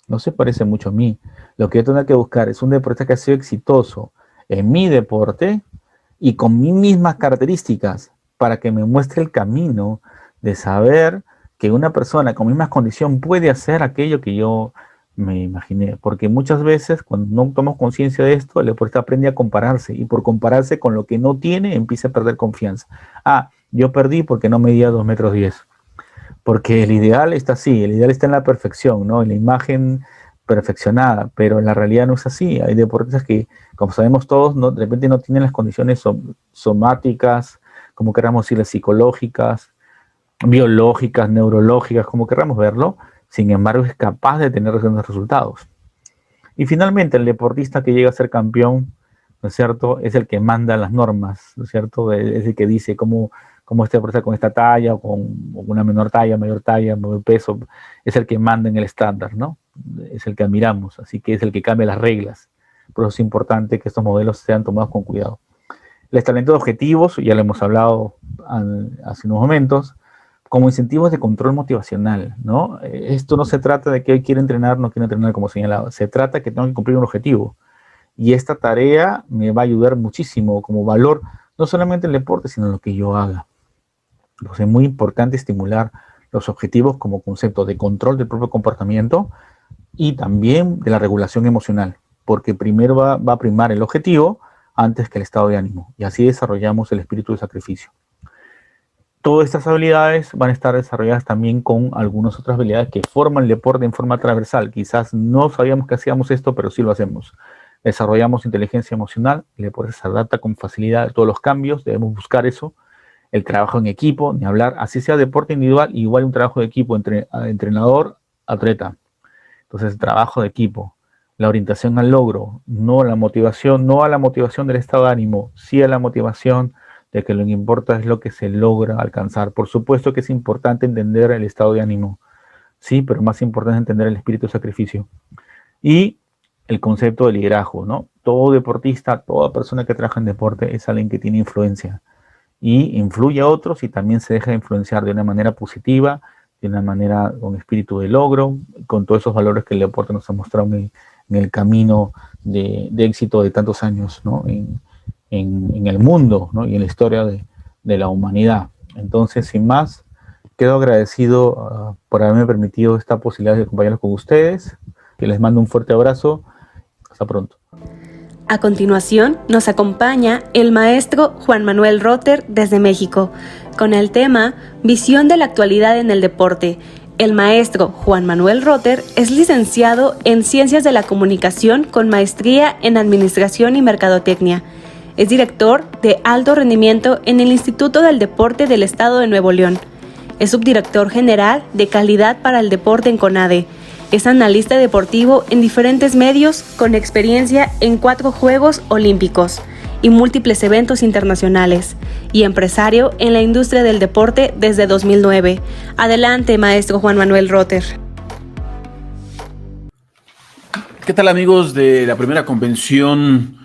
[SPEAKER 2] No se parece mucho a mí. Lo que yo tengo que buscar es un deportista que ha sido exitoso en mi deporte y con mis mismas características para que me muestre el camino de saber que una persona con mismas condiciones puede hacer aquello que yo me imaginé. Porque muchas veces cuando no tomamos conciencia de esto, el deportista aprende a compararse y por compararse con lo que no tiene empieza a perder confianza. Ah, yo perdí porque no medía 2,10 m. Porque el ideal está así, el ideal está en la perfección, ¿no? En la imagen perfeccionada, pero en la realidad no es así. Hay deportistas que, como sabemos todos, de repente no tienen las condiciones somáticas, como queramos decirle, psicológicas, biológicas, neurológicas, como queramos verlo, sin embargo es capaz de tener grandes resultados. Y finalmente el deportista que llega a ser campeón, ¿no es cierto?, es el que manda las normas, ¿no es cierto?, es el que dice cómo este deportista con esta talla o con una menor talla, mayor peso, es el que manda en el estándar, ¿no? Es el que admiramos, así que es el que cambia las reglas. Por eso es importante que estos modelos sean tomados con cuidado. El establecimiento de objetivos, ya lo hemos hablado hace unos momentos, como incentivos de control motivacional, ¿no? Esto no se trata de que hoy quiero entrenar, no quiero entrenar como señalado, se trata de que tengo que cumplir un objetivo. Y esta tarea me va a ayudar muchísimo como valor, no solamente en el deporte, sino en lo que yo haga. Entonces es muy importante estimular los objetivos como concepto de control del propio comportamiento y también de la regulación emocional, porque primero va a primar el objetivo antes que el estado de ánimo, y así desarrollamos el espíritu de sacrificio. Todas estas habilidades van a estar desarrolladas también con algunas otras habilidades que forman el deporte en forma transversal. Quizás no sabíamos que hacíamos esto, pero sí lo hacemos. Desarrollamos inteligencia emocional, el deporte se adapta con facilidad a todos los cambios, debemos buscar eso. El trabajo en equipo, ni hablar, así sea deporte individual, igual un trabajo de equipo entre entrenador, atleta. Entonces, el trabajo de equipo, la orientación al logro, no a la motivación del estado de ánimo, sí a la motivación de que lo que importa es lo que se logra alcanzar. Por supuesto que es importante entender el estado de ánimo, sí, pero más importante es entender el espíritu de sacrificio. Y el concepto de liderazgo, ¿no? Todo deportista, toda persona que trabaja en deporte es alguien que tiene influencia y influye a otros y también se deja influenciar de una manera positiva, de una manera con espíritu de logro, con todos esos valores que el deporte nos ha mostrado en el camino de éxito de tantos años, ¿no? En el mundo, ¿no? Y en la historia de la humanidad. Entonces, sin más, quedo agradecido por haberme permitido esta posibilidad de acompañarlos con ustedes, que les mando un fuerte abrazo. Hasta pronto.
[SPEAKER 1] A continuación, nos acompaña el maestro Juan Manuel Rotter desde México, con el tema Visión de la actualidad en el deporte. El maestro Juan Manuel Rotter es licenciado en Ciencias de la Comunicación con maestría en Administración y Mercadotecnia. Es director de alto rendimiento en el Instituto del Deporte del Estado de Nuevo León. Es subdirector general de Calidad para el Deporte en CONADE. Es analista deportivo en diferentes medios con experiencia en 4 Juegos Olímpicos y múltiples eventos internacionales, y empresario en la industria del deporte desde 2009. Adelante, maestro Juan Manuel Rotter.
[SPEAKER 3] ¿Qué tal, amigos de la primera convención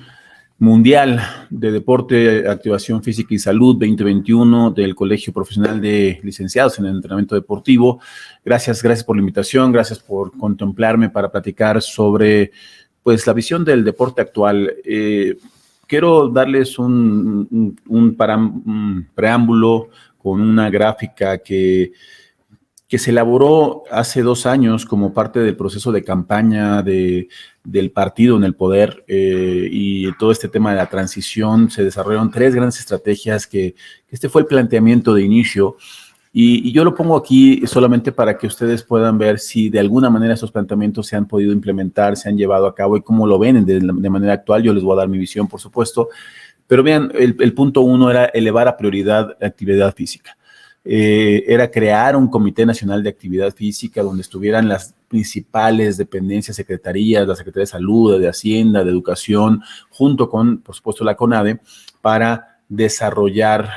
[SPEAKER 3] mundial de deporte, activación física y salud 2021 del Colegio Profesional de Licenciados en el Entrenamiento Deportivo? Gracias por la invitación, gracias por contemplarme para platicar sobre pues la visión del deporte actual. Quiero darles un preámbulo con una gráfica que se elaboró hace 2 años como parte del proceso de campaña del partido en el poder, y todo este tema de la transición. Se desarrollaron 3 grandes estrategias que este fue el planteamiento de inicio, y yo lo pongo aquí solamente para que ustedes puedan ver si de alguna manera esos planteamientos se han podido implementar, se han llevado a cabo y cómo lo ven de manera actual. Yo les voy a dar mi visión, por supuesto, pero vean, el punto 1 era elevar a prioridad la actividad física. Era crear un Comité Nacional de Actividad Física donde estuvieran las principales dependencias, secretarías, la Secretaría de Salud, de Hacienda, de Educación, junto con, por supuesto, la CONADE, para desarrollar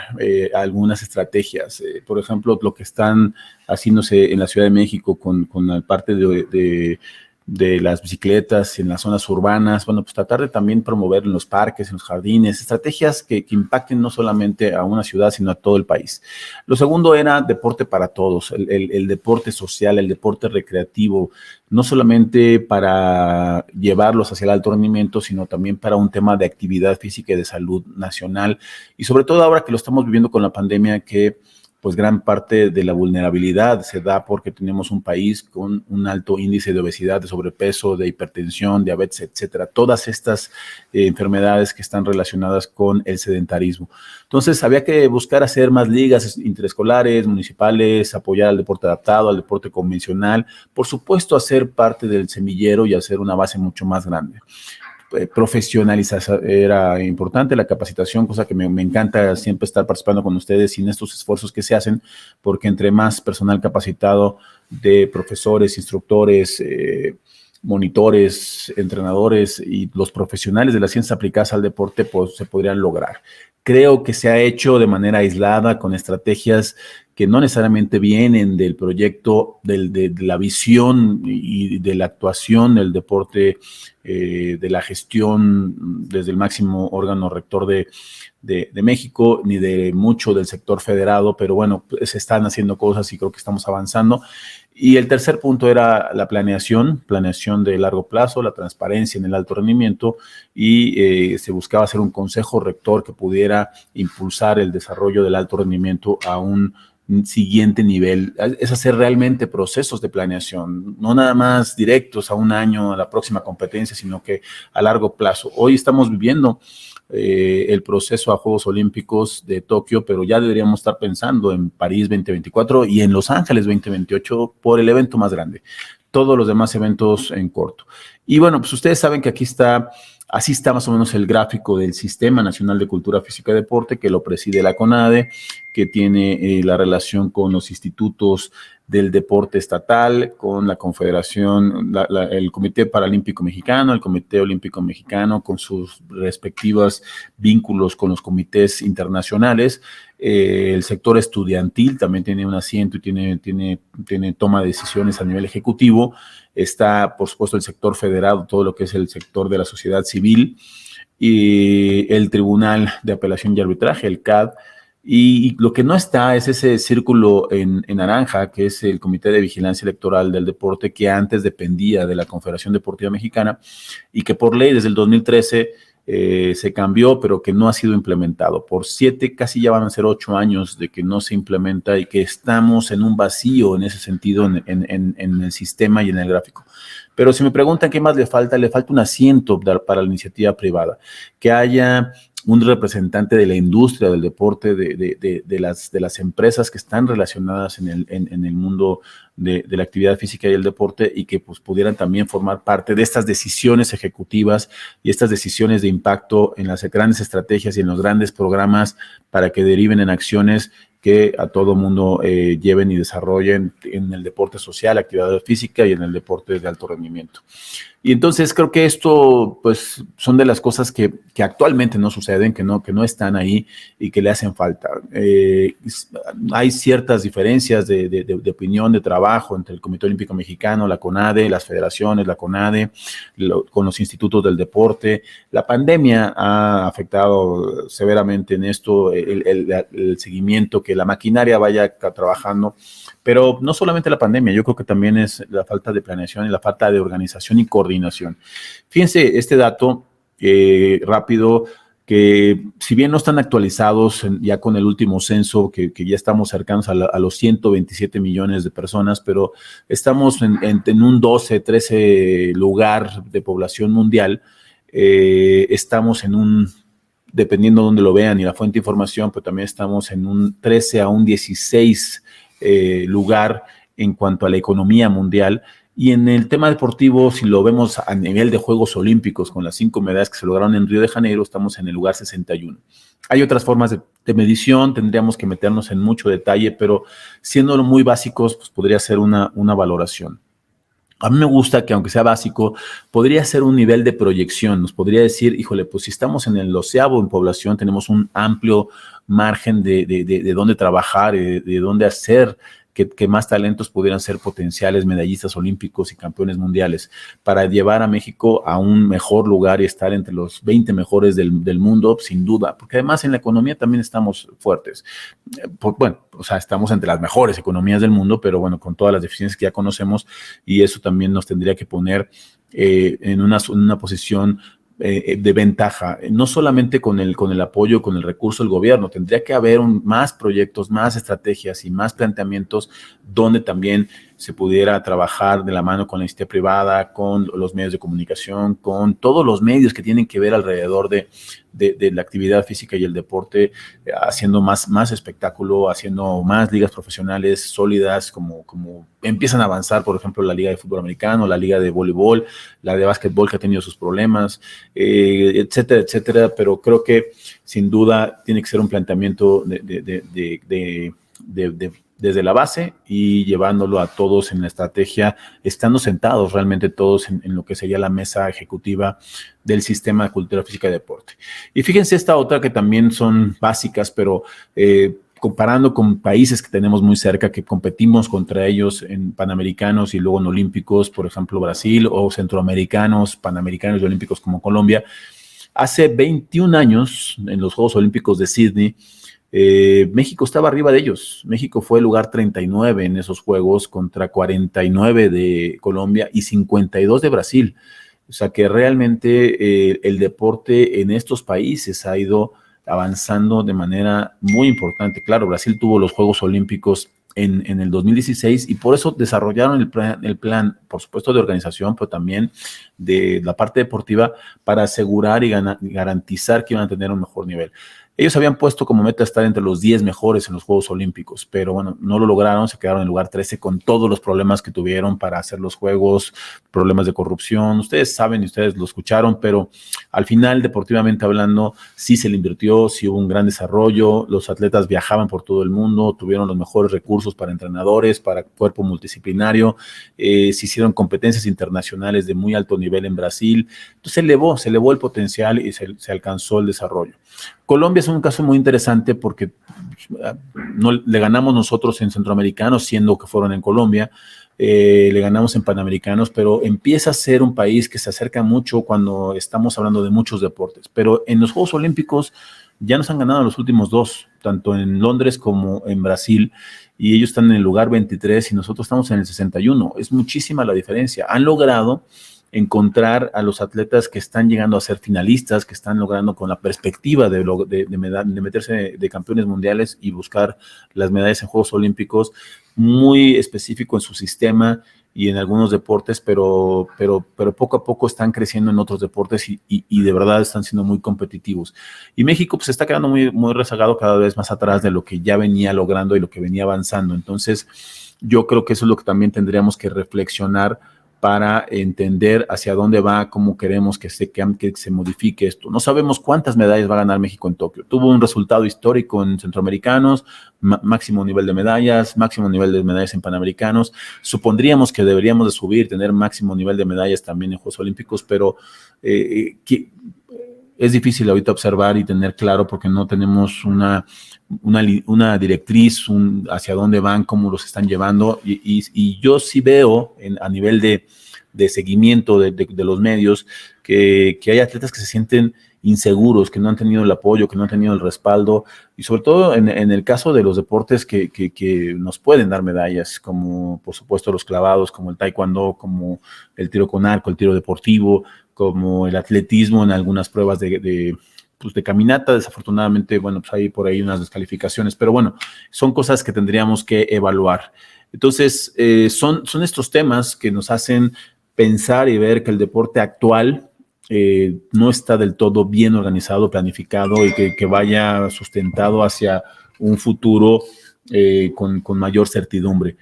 [SPEAKER 3] algunas estrategias. Por ejemplo, lo que están haciéndose en la Ciudad de México con la parte de las bicicletas en las zonas urbanas. Bueno, pues tratar de también promover en los parques, en los jardines, estrategias que impacten no solamente a una ciudad, sino a todo el país. Lo segundo era deporte para todos, el deporte social, el deporte recreativo, no solamente para llevarlos hacia el alto rendimiento, sino también para un tema de actividad física y de salud nacional. Y sobre todo ahora que lo estamos viviendo con la pandemia, que pues gran parte de la vulnerabilidad se da porque tenemos un país con un alto índice de obesidad, de sobrepeso, de hipertensión, diabetes, etcétera. Todas estas enfermedades que están relacionadas con el sedentarismo. Entonces, había que buscar hacer más ligas interescolares, municipales, apoyar al deporte adaptado, al deporte convencional. Por supuesto, hacer parte del semillero y hacer una base mucho más grande. Profesionalización era importante, la capacitación, cosa que me encanta siempre estar participando con ustedes y en estos esfuerzos que se hacen, porque entre más personal capacitado de profesores, instructores, monitores, entrenadores y los profesionales de las ciencias aplicadas al deporte, pues se podrían lograr. Creo que se ha hecho de manera aislada, con estrategias que no necesariamente vienen del proyecto, de la visión y de la actuación del deporte, de la gestión desde el máximo órgano rector de México, ni de mucho del sector federado, pero bueno, se están haciendo cosas y creo que estamos avanzando. Y el tercer punto era la planeación de largo plazo, la transparencia en el alto rendimiento, y se buscaba hacer un consejo rector que pudiera impulsar el desarrollo del alto rendimiento a un siguiente nivel. Es hacer realmente procesos de planeación, no nada más directos a un año, a la próxima competencia, sino que a largo plazo. Hoy estamos viviendo el proceso a Juegos Olímpicos de Tokio, pero ya deberíamos estar pensando en París 2024 y en Los Ángeles 2028 por el evento más grande. Todos los demás eventos en corto. Y bueno, pues ustedes saben que aquí está, así está más o menos el gráfico del Sistema Nacional de Cultura Física y Deporte, que lo preside la CONADE, que tiene la relación con los institutos del deporte estatal, con la Confederación, el Comité Paralímpico Mexicano, el Comité Olímpico Mexicano, con sus respectivos vínculos con los comités internacionales. El sector estudiantil también tiene un asiento y tiene toma de decisiones a nivel ejecutivo. Está, por supuesto, el sector federado, todo lo que es el sector de la sociedad civil, y el Tribunal de Apelación y Arbitraje, el CAD. Y lo que no está es ese círculo en naranja, que es el Comité de Vigilancia Electoral del Deporte, que antes dependía de la Confederación Deportiva Mexicana y que por ley desde el 2013 se cambió, pero que no ha sido implementado. Por 7, casi ya van a ser 8 años de que no se implementa y que estamos en un vacío en ese sentido en el sistema y en el gráfico. Pero si me preguntan qué más le falta un asiento para la iniciativa privada, que haya un representante de la industria del deporte, de las empresas que están relacionadas en el mundo de la actividad física y el deporte, y que pues pudieran también formar parte de estas decisiones ejecutivas y estas decisiones de impacto en las grandes estrategias y en los grandes programas para que deriven en acciones que a todo mundo lleven y desarrollen en el deporte social, actividad física y en el deporte de alto rendimiento. Y entonces creo que esto, pues, son de las cosas que actualmente no suceden, que no están ahí y que le hacen falta. Hay ciertas diferencias de opinión, de trabajo entre el Comité Olímpico Mexicano, la CONADE, las federaciones, la CONADE, con los institutos del deporte. La pandemia ha afectado severamente en esto, el seguimiento, que la maquinaria vaya trabajando. Pero no solamente la pandemia, yo creo que también es la falta de planeación y la falta de organización y coordinación. Fíjense este dato rápido, que si bien no están actualizados ya con el último censo, que ya estamos cercanos a los 127 millones de personas, pero estamos en un 12, 13 lugar de población mundial. Estamos en un, dependiendo de dónde lo vean y la fuente de información, pero también estamos en un 13 a un 16 lugar en cuanto a la economía mundial. Y en el tema deportivo, si lo vemos a nivel de Juegos Olímpicos, con las 5 medallas que se lograron en Río de Janeiro, estamos en el lugar 61. Hay otras formas de medición, tendríamos que meternos en mucho detalle, pero siendo muy básicos, pues podría ser una valoración. A mí me gusta que, aunque sea básico, podría ser un nivel de proyección. Nos podría decir, híjole, pues si estamos en el 12º en población, tenemos un amplio margen de dónde trabajar, de dónde hacer que más talentos pudieran ser potenciales medallistas olímpicos y campeones mundiales, para llevar a México a un mejor lugar y estar entre los 20 mejores del mundo, sin duda, porque además en la economía también estamos fuertes. Bueno, o sea, estamos entre las mejores economías del mundo, pero bueno, con todas las deficiencias que ya conocemos, y eso también nos tendría que poner en una posición de ventaja, no solamente con el apoyo, con el recurso del gobierno. Tendría que haber más proyectos, más estrategias y más planteamientos donde también se pudiera trabajar de la mano con la industria privada, con los medios de comunicación, con todos los medios que tienen que ver alrededor de la actividad física y el deporte, haciendo más espectáculo, haciendo más ligas profesionales sólidas, como empiezan a avanzar, por ejemplo, la liga de fútbol americano, la liga de voleibol, la de básquetbol, que ha tenido sus problemas, etcétera, etcétera. Pero creo que sin duda tiene que ser un planteamiento desde la base y llevándolo a todos en la estrategia, estando sentados realmente todos en lo que sería la mesa ejecutiva del sistema de cultura física y deporte. Y fíjense esta otra, que también son básicas, pero comparando con países que tenemos muy cerca, que competimos contra ellos en panamericanos y luego en olímpicos, por ejemplo Brasil, o centroamericanos, panamericanos y olímpicos como Colombia. Hace 21 años, en los Juegos Olímpicos de Sydney, México estaba arriba de ellos. México fue el lugar 39 en esos juegos, contra 49 de Colombia y 52 de Brasil. O sea que realmente el deporte en estos países ha ido avanzando de manera muy importante. Claro, Brasil tuvo los Juegos Olímpicos en el 2016 y por eso desarrollaron el plan, por supuesto, de organización, pero también de la parte deportiva, para asegurar y garantizar que iban a tener un mejor nivel. Ellos habían puesto como meta estar entre los 10 mejores en los Juegos Olímpicos, pero bueno, no lo lograron, se quedaron en el lugar 13 con todos los problemas que tuvieron para hacer los Juegos, problemas de corrupción. Ustedes saben y ustedes lo escucharon, pero al final, deportivamente hablando, sí se le invirtió, sí hubo un gran desarrollo, los atletas viajaban por todo el mundo, tuvieron los mejores recursos para entrenadores, para cuerpo multidisciplinario, se hicieron competencias internacionales de muy alto nivel en Brasil. Entonces se elevó el potencial y se alcanzó el desarrollo. Colombia es un caso muy interesante porque no le ganamos nosotros en centroamericanos, siendo que fueron en Colombia, le ganamos en panamericanos, pero empieza a ser un país que se acerca mucho cuando estamos hablando de muchos deportes. Pero en los Juegos Olímpicos ya nos han ganado los últimos 2, tanto en Londres como en Brasil, y ellos están en el lugar 23 y nosotros estamos en el 61. Es muchísima la diferencia. Han logrado encontrar a los atletas que están llegando a ser finalistas, que están logrando con la perspectiva de meterse de campeones mundiales y buscar las medallas en Juegos Olímpicos, muy específico en su sistema y en algunos deportes, pero poco a poco están creciendo en otros deportes y de verdad están siendo muy competitivos. Y México pues está quedando muy rezagado, cada vez más atrás de lo que ya venía logrando y lo que venía avanzando. Entonces yo creo que eso es lo que también tendríamos que reflexionar para entender hacia dónde va, cómo queremos que se modifique esto. No sabemos cuántas medallas va a ganar México en Tokio. Tuvo un resultado histórico en centroamericanos, máximo nivel de medallas, máximo nivel de medallas en panamericanos. Supondríamos que deberíamos de subir, tener máximo nivel de medallas también en Juegos Olímpicos, pero es difícil ahorita observar y tener claro porque no tenemos una directriz hacia dónde van, cómo los están llevando, y yo sí veo a nivel de seguimiento de los medios que hay atletas que se sienten inseguros, que no han tenido el apoyo, que no han tenido el respaldo, y sobre todo en el caso de los deportes que nos pueden dar medallas, como por supuesto los clavados, como el taekwondo, como el tiro con arco, el tiro deportivo, como el atletismo en algunas pruebas de caminata. Desafortunadamente, bueno, pues hay por ahí unas descalificaciones, pero bueno, son cosas que tendríamos que evaluar. Entonces, son estos temas que nos hacen pensar y ver que el deporte actual no está del todo bien organizado, planificado, y que vaya sustentado hacia un futuro con mayor certidumbre.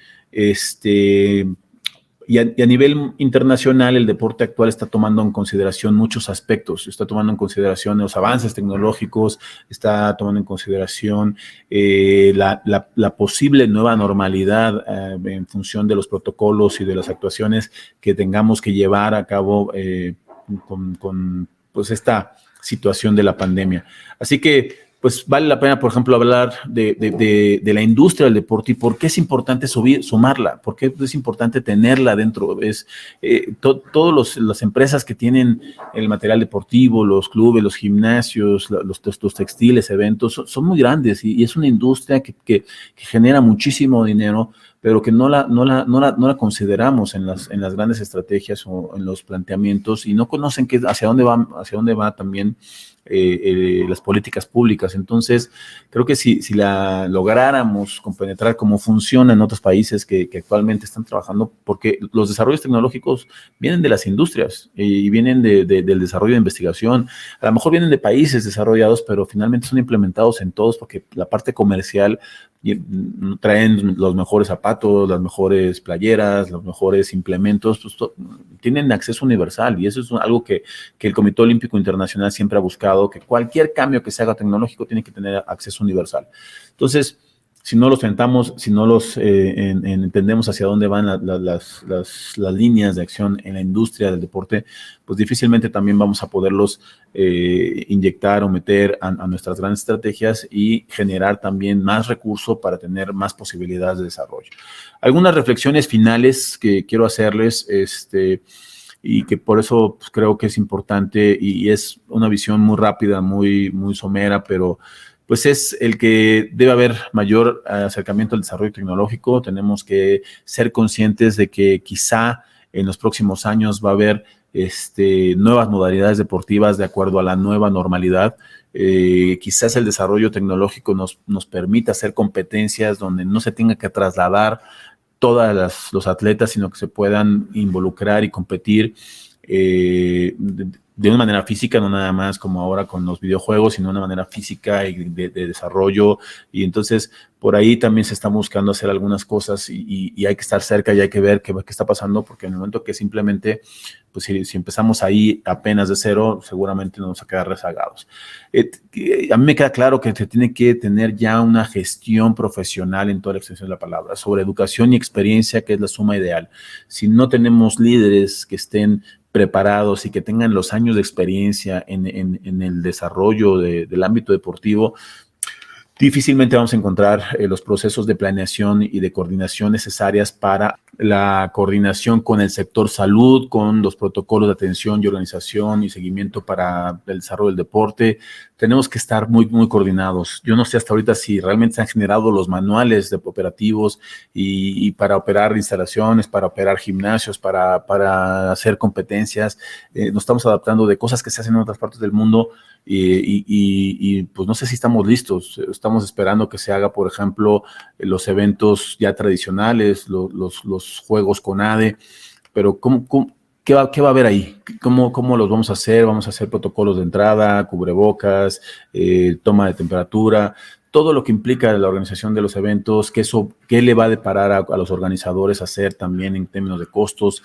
[SPEAKER 3] Y a nivel internacional, el deporte actual está tomando en consideración muchos aspectos. Está tomando en consideración los avances tecnológicos, está tomando en consideración la posible nueva normalidad en función de los protocolos y de las actuaciones que tengamos que llevar a cabo con pues esta situación de la pandemia. Así que pues vale la pena, por ejemplo, hablar de la industria del deporte y por qué es importante sumarla, por qué es importante tenerla dentro. Todas las empresas que tienen el material deportivo, los clubes, los gimnasios, los textiles, eventos, son muy grandes, y es una industria que genera muchísimo dinero, pero que no la consideramos en las grandes estrategias o en los planteamientos, y no conocen hacia dónde va también las políticas públicas. Entonces, creo que si la lográramos compenetrar cómo funciona en otros países que actualmente están trabajando, porque los desarrollos tecnológicos vienen de las industrias y vienen del desarrollo de investigación, a lo mejor vienen de países desarrollados, pero finalmente son implementados en todos, porque la parte comercial traen los mejores zapatos, las mejores playeras, los mejores implementos, pues, tienen acceso universal, y eso es algo que el Comité Olímpico Internacional siempre ha buscado, que cualquier cambio que se haga tecnológico tiene que tener acceso universal. Entonces, si no los tentamos, si no los entendemos hacia dónde van las líneas de acción en la industria del deporte, pues difícilmente también vamos a poderlos inyectar o meter a nuestras grandes estrategias y generar también más recursos para tener más posibilidades de desarrollo. Algunas reflexiones finales que quiero hacerles, y que por eso pues, creo que es importante, y es una visión muy rápida, muy somera, pero pues es el que debe haber mayor acercamiento al desarrollo tecnológico. Tenemos que ser conscientes de que quizá en los próximos años va a haber nuevas modalidades deportivas de acuerdo a la nueva normalidad. Quizás el desarrollo tecnológico nos permita hacer competencias donde no se tenga que trasladar todos los atletas, sino que se puedan involucrar y competir de una manera física, no nada más como ahora con los videojuegos, sino de una manera física y de desarrollo. Y entonces por ahí también se están buscando hacer algunas cosas, y hay que estar cerca y hay que ver qué está pasando, porque en el momento que simplemente, pues si empezamos ahí apenas de cero, seguramente nos vamos a quedar rezagados. A mí me queda claro que se tiene que tener ya una gestión profesional en toda la extensión de la palabra, sobre educación y experiencia, que es la suma ideal. Si no tenemos líderes que estén preparados y que tengan los años de experiencia en el desarrollo del ámbito deportivo, difícilmente vamos a encontrar los procesos de planeación y de coordinación necesarias para la coordinación con el sector salud, con los protocolos de atención y organización y seguimiento para el desarrollo del deporte. Tenemos que estar muy coordinados. Yo no sé hasta ahorita si realmente se han generado los manuales de operativos y para operar instalaciones, para operar gimnasios, para hacer competencias. Nos estamos adaptando de cosas que se hacen en otras partes del mundo, y pues no sé si estamos listos. Estamos esperando que se haga, por ejemplo, los eventos ya tradicionales, los juegos con ADE, pero ¿qué va a haber ahí? ¿Cómo los vamos a hacer? Vamos a hacer protocolos de entrada, cubrebocas, toma de temperatura. todo lo que implica la organización de los eventos, qué le va a deparar a los organizadores hacer también en términos de costos.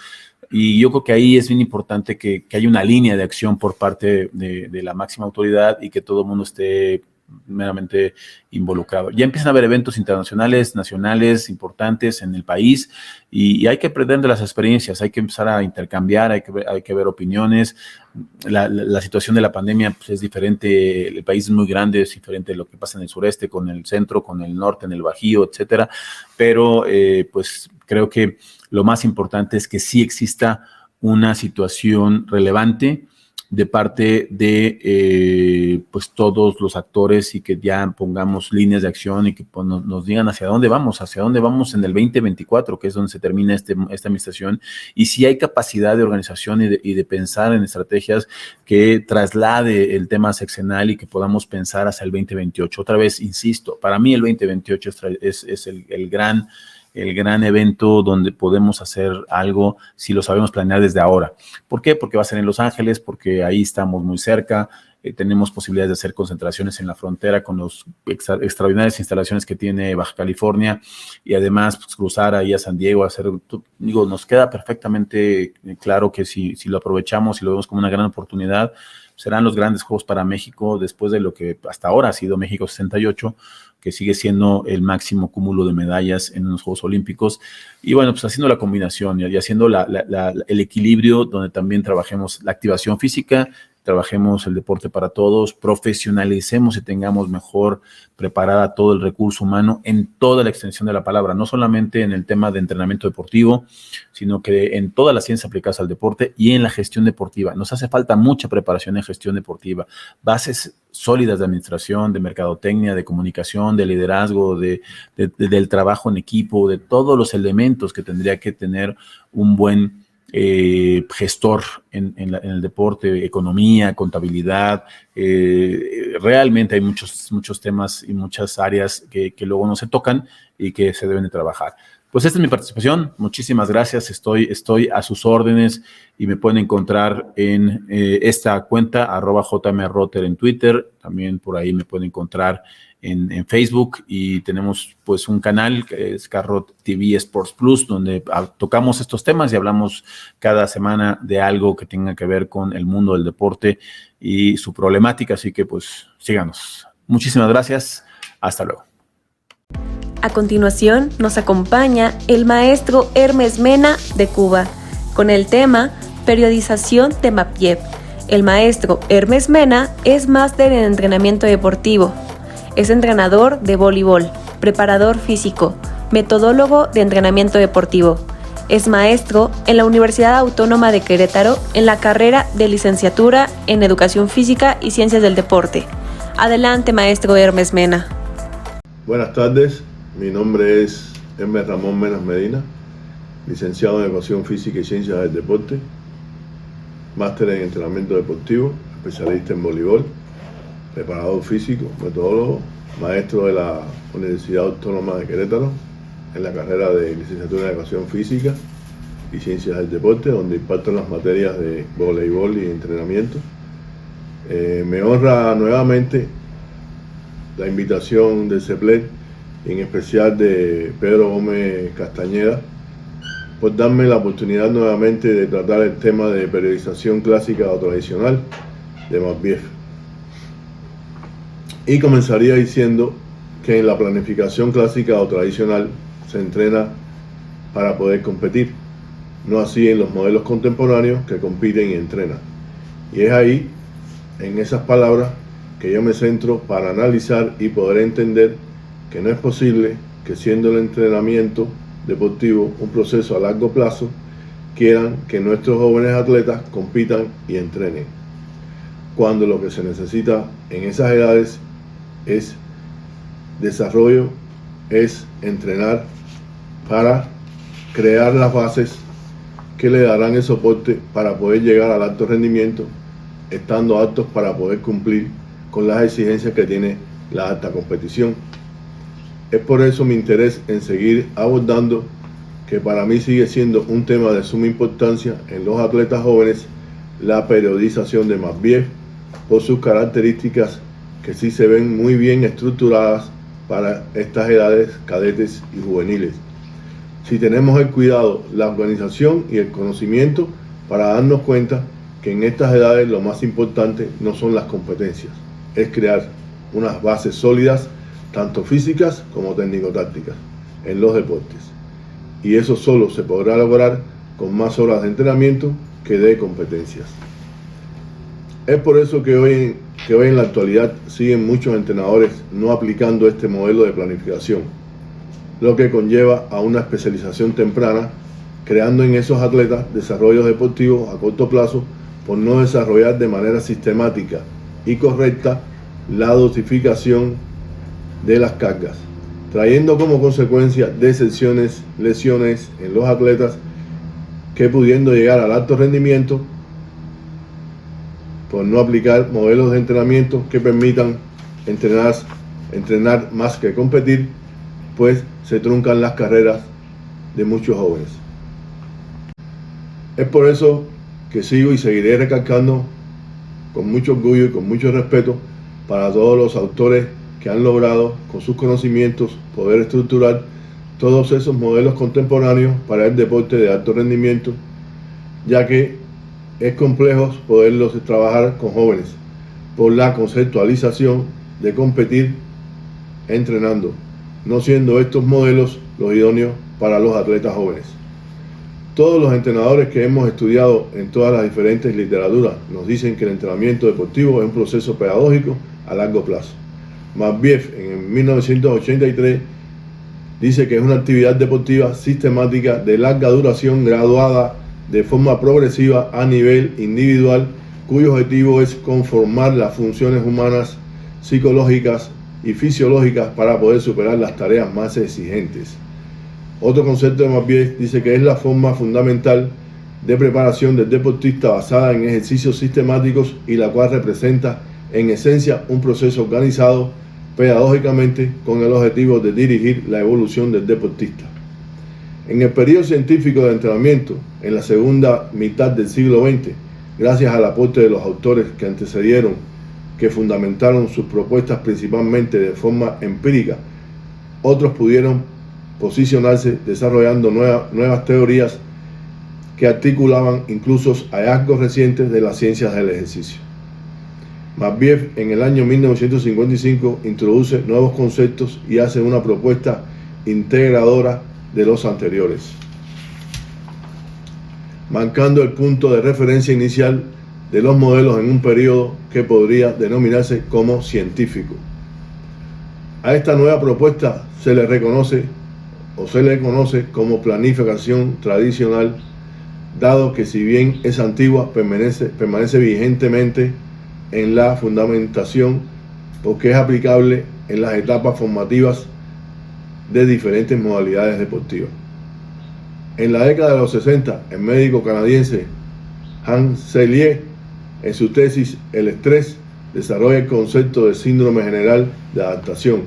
[SPEAKER 3] Y yo creo que ahí es bien importante que haya una línea de acción por parte de la máxima autoridad y que todo el mundo esté meramente involucrado. Ya empiezan a haber eventos internacionales, nacionales, importantes en el país y hay que aprender de las experiencias, hay que empezar a intercambiar, hay que ver opiniones. La situación de la pandemia pues, es diferente, el país es muy grande, es diferente de lo que pasa en el sureste, con el centro, con el norte, en el Bajío, etcétera, pero pues creo que lo más importante es que sí exista una situación relevante de parte de pues todos los actores y que ya pongamos líneas de acción y que pues, nos digan hacia dónde vamos en el 2024, que es donde se termina esta administración, y si hay capacidad de organización y de pensar en estrategias que traslade el tema sexenal y que podamos pensar hacia el 2028. Otra vez, insisto, para mí el 2028 es el gran evento donde podemos hacer algo si lo sabemos planear desde ahora. ¿Por qué? Porque va a ser en Los Ángeles, porque ahí estamos muy cerca, tenemos posibilidades de hacer concentraciones en la frontera con las extraordinarias instalaciones que tiene Baja California y además pues, cruzar ahí a San Diego, nos queda perfectamente claro que si lo aprovechamos y lo vemos como una gran oportunidad, serán los grandes Juegos para México después de lo que hasta ahora ha sido México 68, que sigue siendo el máximo cúmulo de medallas en los Juegos Olímpicos. Y bueno, pues haciendo la combinación y haciendo el equilibrio donde también trabajemos la activación física, trabajemos el deporte para todos, profesionalicemos y tengamos mejor preparada todo el recurso humano en toda la extensión de la palabra, no solamente en el tema de entrenamiento deportivo, sino que en todas las ciencias aplicadas al deporte y en la gestión deportiva. Nos hace falta mucha preparación en gestión deportiva, bases sólidas de administración, de mercadotecnia, de comunicación, de liderazgo, del trabajo en equipo, de todos los elementos que tendría que tener un buen gestor en el deporte, economía, contabilidad. Realmente hay muchos temas y muchas áreas que luego no se tocan y que se deben de trabajar. Pues esta es mi participación. Muchísimas gracias. Estoy a sus órdenes y me pueden encontrar en esta cuenta, @jmrotter en Twitter. También por ahí me pueden encontrar en Facebook y tenemos pues un canal que es Carrot TV Sports Plus, donde tocamos estos temas y hablamos cada semana de algo que tenga que ver con el mundo del deporte y su problemática. Así que pues síganos. Muchísimas gracias. Hasta luego.
[SPEAKER 1] A continuación nos acompaña el maestro Hermes Mena de Cuba con el tema Periodización de MAPYEP. El maestro Hermes Mena es máster en entrenamiento deportivo. Es entrenador de voleibol, preparador físico, metodólogo de entrenamiento deportivo. Es maestro en la Universidad Autónoma de Querétaro en la carrera de licenciatura en Educación Física y Ciencias del Deporte. Adelante, maestro Hermes Mena.
[SPEAKER 4] Buenas tardes, mi nombre es Hermes Ramón Menas Medina, licenciado en Educación Física y Ciencias del Deporte, máster en entrenamiento deportivo, especialista en voleibol, preparador físico, metodólogo, maestro de la Universidad Autónoma de Querétaro en la carrera de licenciatura en Educación Física y Ciencias del Deporte, donde imparto las materias de voleibol y entrenamiento. Me honra nuevamente la invitación del CEPLET, en especial de Pedro Gómez Castañeda, por darme la oportunidad nuevamente de tratar el tema de periodización clásica o tradicional de MAPYEP. Y comenzaría diciendo que en la planificación clásica o tradicional se entrena para poder competir, no así en los modelos contemporáneos que compiten y entrenan. Y es ahí, en esas palabras, que yo me centro para analizar y poder entender que no es posible que, siendo el entrenamiento deportivo un proceso a largo plazo, quieran que nuestros jóvenes atletas compitan y entrenen, cuando lo que se necesita en esas edades es desarrollo, es entrenar para crear las bases que le darán el soporte para poder llegar al alto rendimiento, estando aptos para poder cumplir con las exigencias que tiene la alta competición. Es por eso mi interés en seguir abordando, que para mí sigue siendo un tema de suma importancia en los atletas jóvenes, la periodización de MAPYEP, por sus características que sí se ven muy bien estructuradas para estas edades cadetes y juveniles. Si tenemos el cuidado, la organización y el conocimiento para darnos cuenta que en estas edades lo más importante no son las competencias, es crear unas bases sólidas, tanto físicas como técnico-tácticas, en los deportes. Y eso solo se podrá lograr con más horas de entrenamiento que de competencias. Es por eso que hoy en la actualidad siguen muchos entrenadores no aplicando este modelo de planificación, lo que conlleva a una especialización temprana, creando en esos atletas desarrollos deportivos a corto plazo por no desarrollar de manera sistemática y correcta la dosificación de las cargas, trayendo como consecuencia deserciones, lesiones en los atletas que, pudiendo llegar al alto rendimiento, por no aplicar modelos de entrenamiento que permitan entrenar más que competir, pues se truncan las carreras de muchos jóvenes. Es por eso que sigo y seguiré recalcando con mucho orgullo y con mucho respeto para todos los autores que han logrado con sus conocimientos poder estructurar todos esos modelos contemporáneos para el deporte de alto rendimiento, ya que es complejo poderlos trabajar con jóvenes por la conceptualización de competir entrenando, no siendo estos modelos los idóneos para los atletas jóvenes. Todos los entrenadores que hemos estudiado en todas las diferentes literaturas nos dicen que el entrenamiento deportivo es un proceso pedagógico a largo plazo. Matveev en 1983 dice que es una actividad deportiva sistemática de larga duración, graduada de forma progresiva a nivel individual, cuyo objetivo es conformar las funciones humanas, psicológicas y fisiológicas para poder superar las tareas más exigentes. Otro concepto de Matveev dice que es la forma fundamental de preparación del deportista basada en ejercicios sistemáticos y la cual representa en esencia un proceso organizado pedagógicamente con el objetivo de dirigir la evolución del deportista. En el periodo científico de entrenamiento, en la segunda mitad del siglo XX, gracias al aporte de los autores que antecedieron, que fundamentaron sus propuestas principalmente de forma empírica, otros pudieron posicionarse desarrollando nuevas teorías que articulaban incluso hallazgos recientes de las ciencias del ejercicio. Matveev en el año 1955 introduce nuevos conceptos y hace una propuesta integradora de los anteriores, marcando el punto de referencia inicial de los modelos en un periodo que podría denominarse como científico. A esta nueva propuesta se le conoce como planificación tradicional, dado que si bien es antigua, permanece vigentemente en la fundamentación porque es aplicable en las etapas formativas de diferentes modalidades deportivas. En la década de los 60, el médico canadiense Hans Selye, en su tesis El estrés, desarrolla el concepto de síndrome general de adaptación,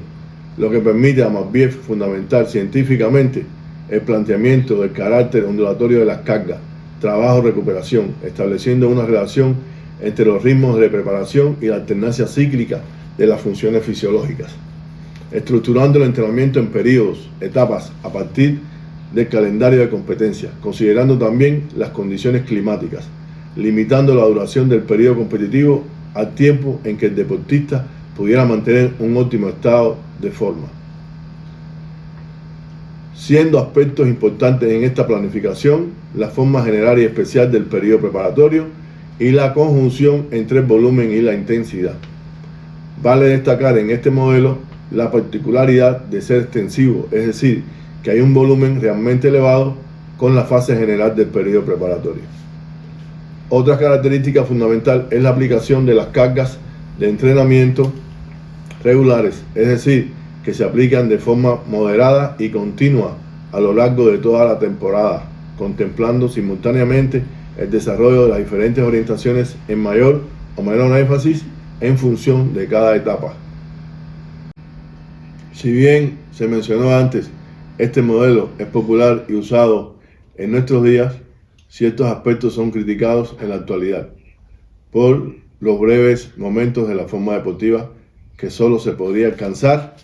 [SPEAKER 4] lo que permite a Matveev fundamentar científicamente el planteamiento del carácter ondulatorio de las cargas, trabajo-recuperación, estableciendo una relación entre los ritmos de preparación y la alternancia cíclica de las funciones fisiológicas, estructurando el entrenamiento en periodos, etapas, a partir del calendario de competencia, considerando también las condiciones climáticas, limitando la duración del periodo competitivo al tiempo en que el deportista pudiera mantener un óptimo estado de forma. Siendo aspectos importantes en esta planificación la forma general y especial del periodo preparatorio y la conjunción entre el volumen y la intensidad. Vale destacar en este modelo la particularidad de ser extensivo, es decir, que hay un volumen realmente elevado con la fase general del periodo preparatorio. Otra característica fundamental es la aplicación de las cargas de entrenamiento regulares, es decir, que se aplican de forma moderada y continua a lo largo de toda la temporada, contemplando simultáneamente el desarrollo de las diferentes orientaciones en mayor o menor énfasis en función de cada etapa. Si bien se mencionó antes, este modelo es popular y usado en nuestros días, ciertos aspectos son criticados en la actualidad por los breves momentos de la forma deportiva que solo se podría alcanzar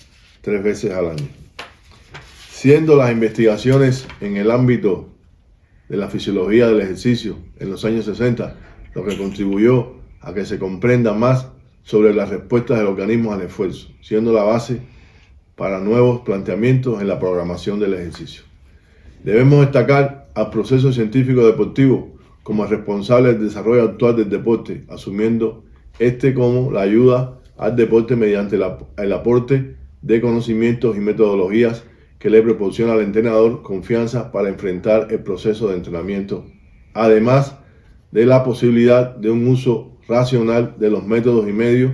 [SPEAKER 4] 3 veces al año. Siendo las investigaciones en el ámbito de la fisiología del ejercicio en los años 60 lo que contribuyó a que se comprenda más sobre las respuestas del organismo al esfuerzo, siendo la base para nuevos planteamientos en la programación del ejercicio. Debemos destacar al proceso científico deportivo como el responsable del desarrollo actual del deporte, asumiendo este como la ayuda al deporte mediante el aporte de conocimientos y metodologías que le proporciona al entrenador confianza para enfrentar el proceso de entrenamiento, además de la posibilidad de un uso racional de los métodos y medios,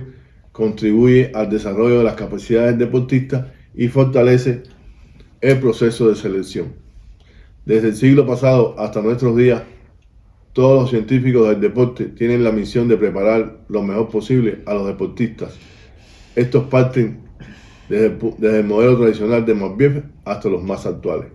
[SPEAKER 4] contribuye al desarrollo de las capacidades del deportista y fortalece el proceso de selección. Desde el siglo pasado hasta nuestros días, todos los científicos del deporte tienen la misión de preparar lo mejor posible a los deportistas. Estos parten desde el modelo tradicional de Matveev hasta los más actuales,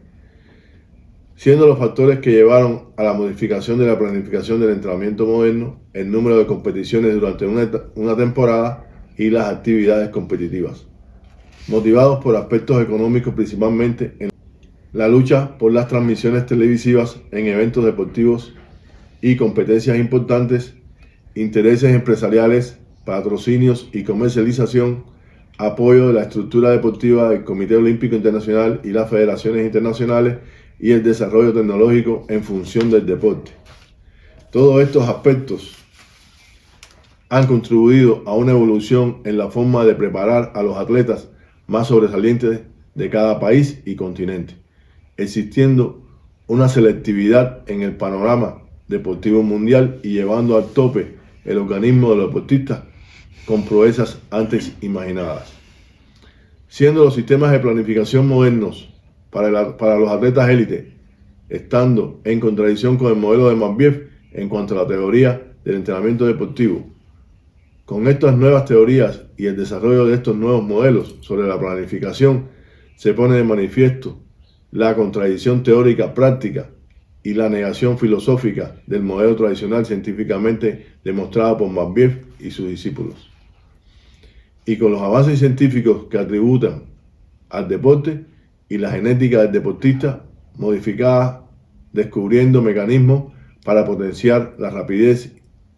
[SPEAKER 4] siendo los factores que llevaron a la modificación de la planificación del entrenamiento moderno, el número de competiciones durante una temporada y las actividades competitivas, motivados por aspectos económicos principalmente en la lucha por las transmisiones televisivas en eventos deportivos y competencias importantes, intereses empresariales, patrocinios y comercialización, apoyo de la estructura deportiva del Comité Olímpico Internacional y las federaciones internacionales y el desarrollo tecnológico en función del deporte. Todos estos aspectos han contribuido a una evolución en la forma de preparar a los atletas más sobresalientes de cada país y continente, existiendo una selectividad en el panorama deportivo mundial y llevando al tope el organismo de los deportistas con proezas antes imaginadas. Siendo los sistemas de planificación modernos para los atletas élite, estando en contradicción con el modelo de Matveev en cuanto a la teoría del entrenamiento deportivo. Con estas nuevas teorías y el desarrollo de estos nuevos modelos sobre la planificación, se pone de manifiesto la contradicción teórica práctica y la negación filosófica del modelo tradicional científicamente demostrado por Matveev y sus discípulos. Y con los avances científicos que atributan al deporte y la genética del deportista modificada, descubriendo mecanismos para potenciar la rapidez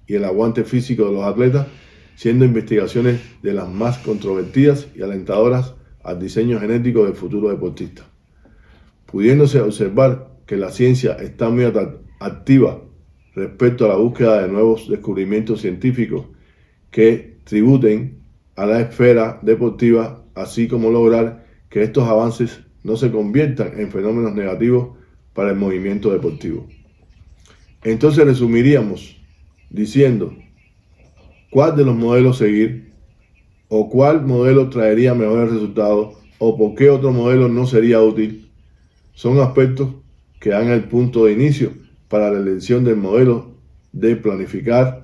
[SPEAKER 4] y el aguante físico de los atletas, siendo investigaciones de las más controvertidas y alentadoras al diseño genético del futuro deportista. Pudiéndose observar que la ciencia está muy activa respecto a la búsqueda de nuevos descubrimientos científicos que tributen a la esfera deportiva, así como lograr que estos avances no se conviertan en fenómenos negativos para el movimiento deportivo. Entonces resumiríamos diciendo cuál de los modelos seguir, o cuál modelo traería mejores resultados, o por qué otro modelo no sería útil. Son aspectos que dan el punto de inicio para la elección del modelo de planificar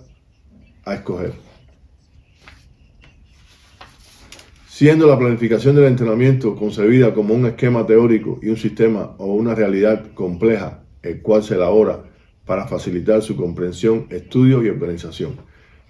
[SPEAKER 4] a escoger. Siendo la planificación del entrenamiento concebida como un esquema teórico y un sistema o una realidad compleja, el cual se elabora para facilitar su comprensión, estudio y organización.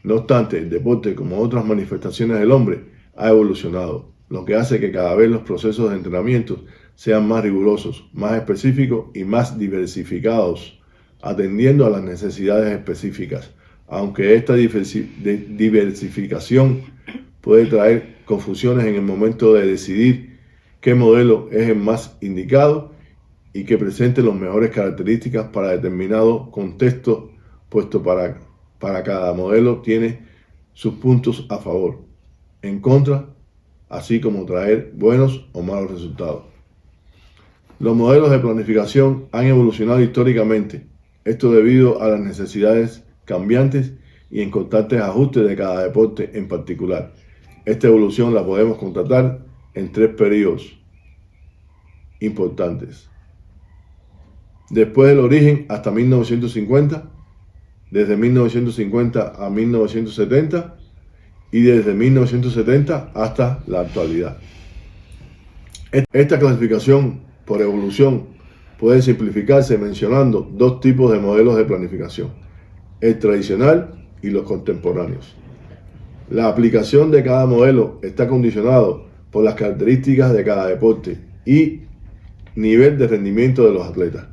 [SPEAKER 4] No obstante, el deporte, como otras manifestaciones del hombre, ha evolucionado, lo que hace que cada vez los procesos de entrenamiento sean más rigurosos, más específicos y más diversificados, atendiendo a las necesidades específicas, aunque esta diversificación puede traer confusiones en el momento de decidir qué modelo es el más indicado y que presente las mejores características para determinado contexto, puesto para cada modelo tiene sus puntos a favor, en contra, así como traer buenos o malos resultados. Los modelos de planificación han evolucionado históricamente, esto debido a las necesidades cambiantes y en constantes ajustes de cada deporte en particular. Esta evolución la podemos constatar en 3 periodos importantes. Después del origen hasta 1950, desde 1950 a 1970 y desde 1970 hasta la actualidad. Esta clasificación por evolución puede simplificarse mencionando 2 tipos de modelos de planificación, el tradicional y los contemporáneos. La aplicación de cada modelo está condicionado por las características de cada deporte y nivel de rendimiento de los atletas,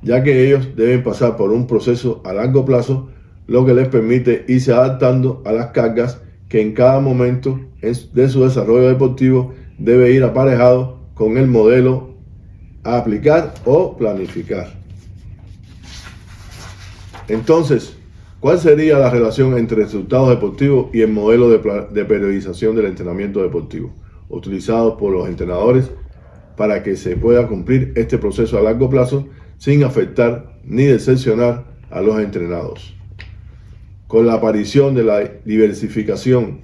[SPEAKER 4] ya que ellos deben pasar por un proceso a largo plazo, lo que les permite irse adaptando a las cargas que en cada momento de su desarrollo deportivo debe ir aparejado con el modelo a aplicar o planificar. Entonces, ¿cuál sería la relación entre resultados deportivos y el modelo de periodización del entrenamiento deportivo utilizados por los entrenadores para que se pueda cumplir este proceso a largo plazo sin afectar ni decepcionar a los entrenados? Con la aparición de la diversificación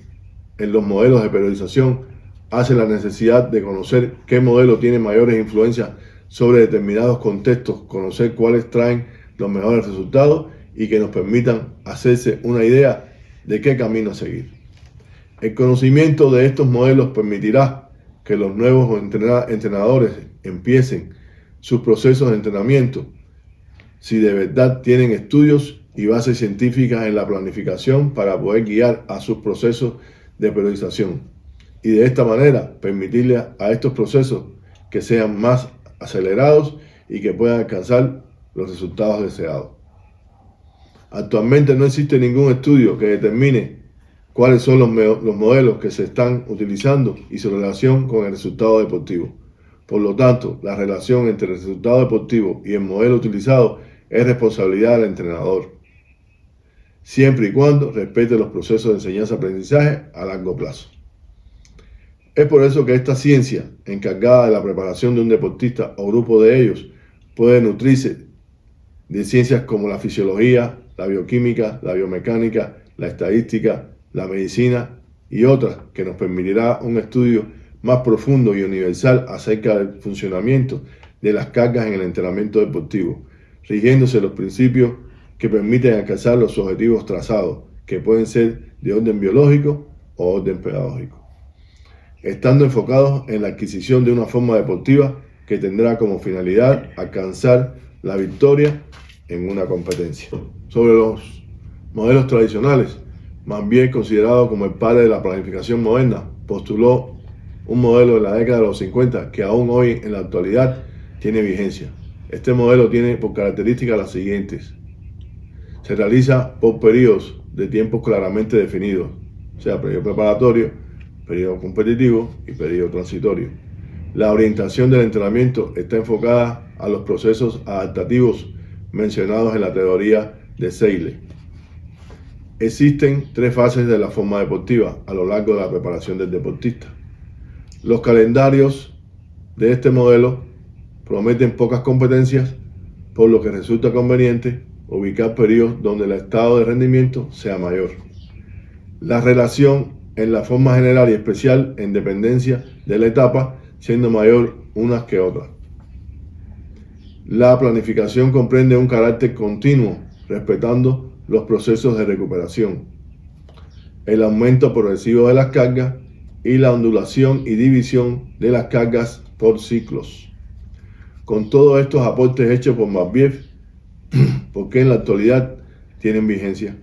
[SPEAKER 4] en los modelos de periodización, hace la necesidad de conocer qué modelo tiene mayores influencias sobre determinados contextos, conocer cuáles traen los mejores resultados y que nos permitan hacerse una idea de qué camino seguir. El conocimiento de estos modelos permitirá que los nuevos entrenadores empiecen sus procesos de entrenamiento si de verdad tienen estudios y bases científicas en la planificación para poder guiar a sus procesos de periodización y de esta manera permitirle a estos procesos que sean más acelerados y que puedan alcanzar los resultados deseados. Actualmente no existe ningún estudio que determine cuáles son los modelos que se están utilizando y su relación con el resultado deportivo. Por lo tanto, la relación entre el resultado deportivo y el modelo utilizado es responsabilidad del entrenador, siempre y cuando respete los procesos de enseñanza-aprendizaje a largo plazo. Es por eso que esta ciencia, encargada de la preparación de un deportista o grupo de ellos, puede nutrirse de ciencias como la fisiología, la bioquímica, la biomecánica, la estadística, la medicina y otras que nos permitirá un estudio más profundo y universal acerca del funcionamiento de las cargas en el entrenamiento deportivo, rigiéndose los principios que permiten alcanzar los objetivos trazados, que pueden ser de orden biológico o orden pedagógico, estando enfocados en la adquisición de una forma deportiva que tendrá como finalidad alcanzar la victoria en una competencia. Sobre los modelos tradicionales, más bien considerado como el padre de la planificación moderna, postuló un modelo de la década de los 50 que aún hoy en la actualidad tiene vigencia. Este modelo tiene por características las siguientes: se realiza por periodos de tiempos claramente definidos, o sea, periodo preparatorio, periodo competitivo y periodo transitorio. La orientación del entrenamiento está enfocada a los procesos adaptativos mencionados en la teoría de Seidel. Existen 3 fases de la forma deportiva a lo largo de la preparación del deportista. Los calendarios de este modelo prometen pocas competencias, por lo que resulta conveniente ubicar periodos donde el estado de rendimiento sea mayor. La relación en la forma general y especial en dependencia de la etapa, siendo mayor unas que otras. La planificación comprende un carácter continuo, respetando los procesos de recuperación, el aumento progresivo de las cargas y la ondulación y división de las cargas por ciclos. Con todos estos aportes hechos por Matveev, ¿por qué en la actualidad tienen vigencia?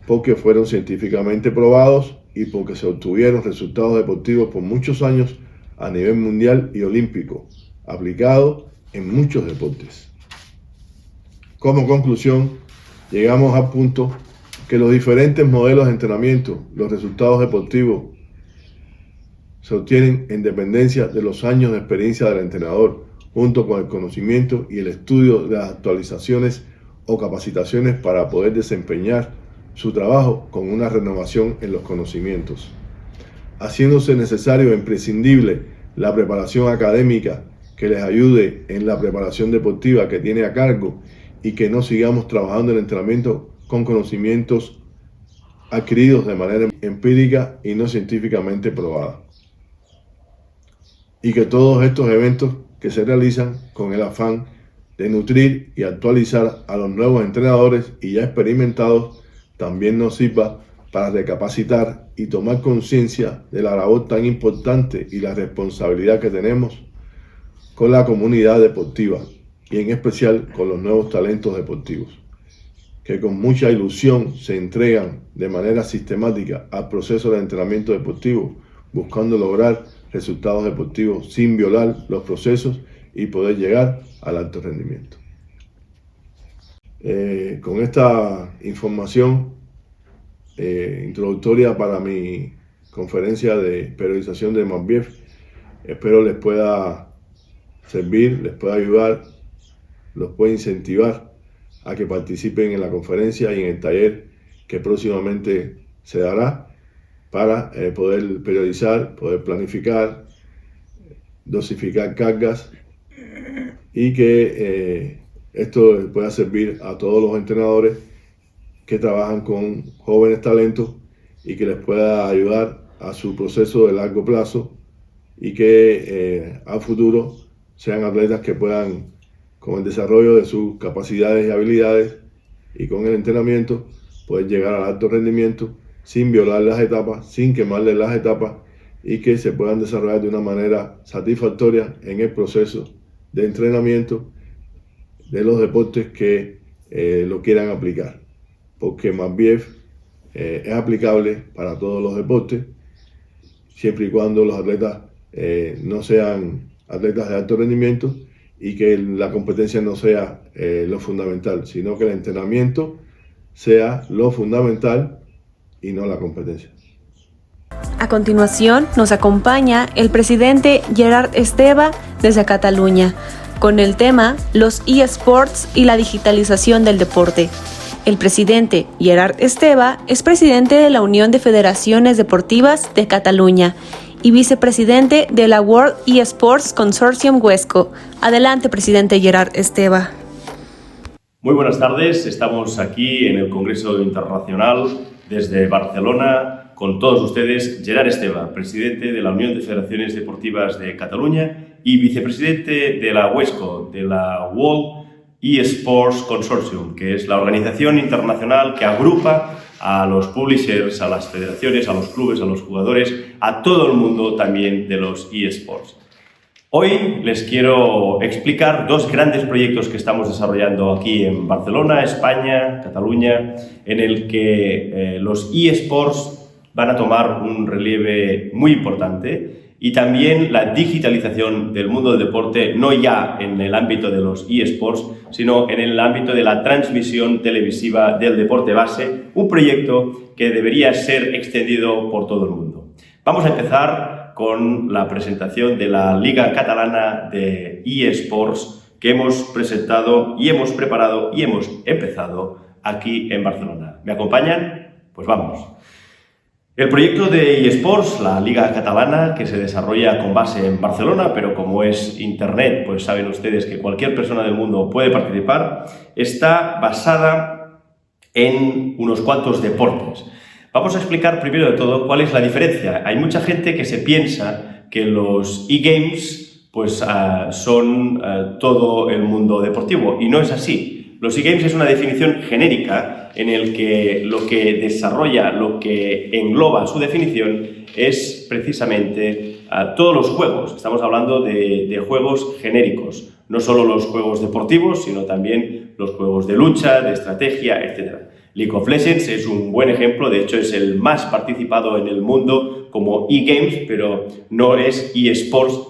[SPEAKER 4] Porque fueron científicamente probados y porque se obtuvieron resultados deportivos por muchos años a nivel mundial y olímpico, aplicado en muchos deportes. Como conclusión, llegamos al punto que los diferentes modelos de entrenamiento, los resultados deportivos, se obtienen en dependencia de los años de experiencia del entrenador, junto con el conocimiento y el estudio de las actualizaciones o capacitaciones para poder desempeñar su trabajo con una renovación en los conocimientos, haciéndose necesario e imprescindible la preparación académica que les ayude en la preparación deportiva que tiene a cargo y que no sigamos trabajando el entrenamiento con conocimientos adquiridos de manera empírica y no científicamente probada. Y que todos estos eventos que se realizan con el afán de nutrir y actualizar a los nuevos entrenadores y ya experimentados también nos sirva para recapacitar y tomar conciencia de la labor tan importante y la responsabilidad que tenemos con la comunidad deportiva y en especial con los nuevos talentos deportivos, que con mucha ilusión se entregan de manera sistemática al proceso de entrenamiento deportivo, buscando lograr resultados deportivos sin violar los procesos y poder llegar al alto rendimiento. Con esta información introductoria para mi conferencia de periodización de Mambiev, espero les pueda servir, les pueda ayudar, los pueda incentivar a que participen en la conferencia y en el taller que próximamente se dará para poder periodizar, poder planificar, dosificar cargas y que esto pueda servir a todos los entrenadores que trabajan con jóvenes talentos y que les pueda ayudar a su proceso de largo plazo y que a futuro sean atletas que puedan, con el desarrollo de sus capacidades y habilidades y con el entrenamiento, poder llegar al alto rendimiento sin violar las etapas, sin quemarles las etapas y que se puedan desarrollar de una manera satisfactoria en el proceso de entrenamiento de los deportes que lo quieran aplicar, porque Mambiev es aplicable para todos los deportes, siempre y cuando los atletas no sean atletas de alto rendimiento y que la competencia no sea lo fundamental, sino que el entrenamiento sea lo fundamental y no la competencia.
[SPEAKER 1] A continuación nos acompaña el presidente Gerard Esteva desde Cataluña con el tema los eSports y la digitalización del deporte. El presidente Gerard Esteva es presidente de la Unión de Federaciones Deportivas de Cataluña y vicepresidente de la World eSports Consortium Huesco. Adelante, presidente Gerard Esteva.
[SPEAKER 5] Muy buenas tardes, estamos aquí en el Congreso Internacional desde Barcelona con todos ustedes. Gerard Esteva, presidente de la Unión de Federaciones Deportivas de Cataluña y vicepresidente de la Huesco, de la World eSports Consortium, que es la organización internacional que agrupa a los publishers, a las federaciones, a los clubes, a los jugadores, a todo el mundo también de los eSports. Hoy les quiero explicar dos grandes proyectos que estamos desarrollando aquí en Barcelona, España, Cataluña, en el que los eSports van a tomar un relieve muy importante y también la digitalización del mundo del deporte, no ya en el ámbito de los eSports, sino en el ámbito de la transmisión televisiva del deporte base, un proyecto que debería ser extendido por todo el mundo. Vamos a empezar con la presentación de la Liga Catalana de eSports que hemos presentado y hemos preparado y hemos empezado aquí en Barcelona. ¿Me acompañan? Pues vamos. El proyecto de eSports, la Liga Catalana, que se desarrolla con base en Barcelona, pero como es Internet, pues saben ustedes que cualquier persona del mundo puede participar, está basada en unos cuantos deportes. Vamos a explicar primero de todo cuál es la diferencia. Hay mucha gente que se piensa que los eGames pues, son todo el mundo deportivo y no es así. Los eGames es una definición genérica en el que lo que desarrolla, lo que engloba su definición es precisamente todos los juegos. Estamos hablando de juegos genéricos, no solo los juegos deportivos, sino también los juegos de lucha, de estrategia, etc. League of Legends es un buen ejemplo, de hecho es el más participado en el mundo como eGames, pero no es eSports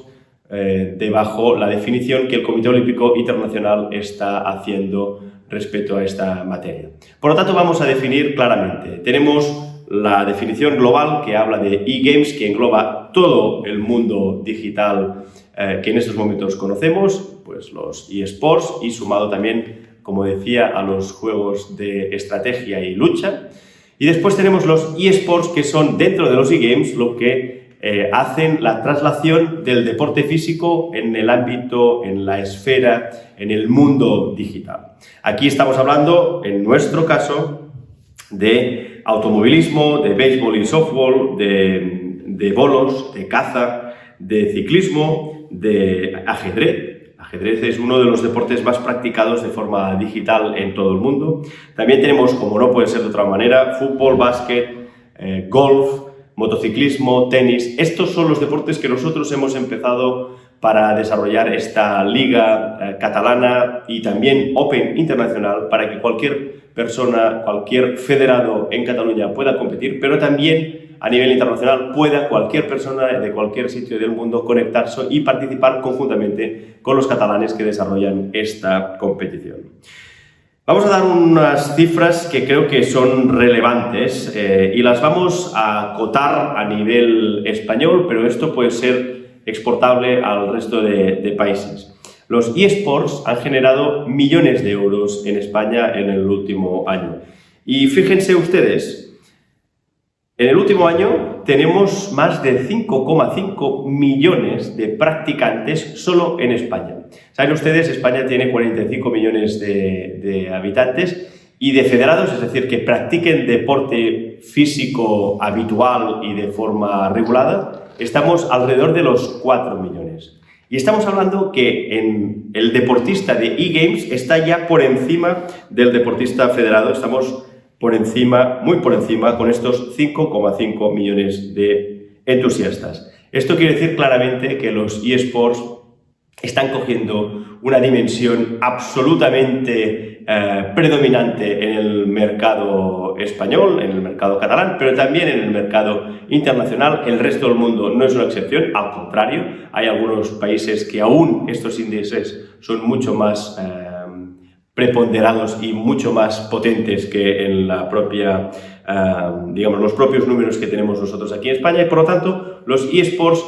[SPEAKER 5] debajo la definición que el Comité Olímpico Internacional está haciendo respecto a esta materia. Por lo tanto, vamos a definir claramente. Tenemos la definición global que habla de eGames, que engloba todo el mundo digital que en estos momentos conocemos, pues los eSports y sumado también, como decía, a los juegos de estrategia y lucha. Y después tenemos los eSports, que son dentro de los eGames lo que hacen la traslación del deporte físico en el ámbito, en la esfera, en el mundo digital. Aquí estamos hablando, en nuestro caso, de automovilismo, de béisbol y softball, de bolos, de caza, de ciclismo, de ajedrez. Ajedrez es uno de los deportes más practicados de forma digital en todo el mundo. También tenemos, como no puede ser de otra manera, fútbol, básquet, golf, motociclismo, tenis. Estos son los deportes que nosotros hemos empezado para desarrollar esta liga catalana y también Open Internacional para que cualquier persona, cualquier federado en Cataluña pueda competir, pero también a nivel internacional pueda cualquier persona de cualquier sitio del mundo conectarse y participar conjuntamente con los catalanes que desarrollan esta competición. Vamos a dar unas cifras que creo que son relevantes y las vamos a acotar a nivel español, pero esto puede ser exportable al resto de países. Los eSports han generado millones de euros en España en el último año. Y fíjense ustedes, en el último año tenemos más de 5,5 millones de practicantes solo en España. Saben ustedes, España tiene 45 millones de habitantes y de federados, es decir, que practiquen deporte físico habitual y de forma regulada, estamos alrededor de los 4 millones. Y estamos hablando que el deportista de eGames está ya por encima del deportista federado, estamos por encima, muy por encima, con estos 5,5 millones de entusiastas. Esto quiere decir claramente que los eSports están cogiendo una dimensión absolutamente predominante en el mercado español, en el mercado catalán, pero también en el mercado internacional. El resto del mundo no es una excepción, al contrario, hay algunos países que aún estos índices son mucho más preponderados y mucho más potentes que en la propia, digamos, los propios números que tenemos nosotros aquí en España, y por lo tanto los eSports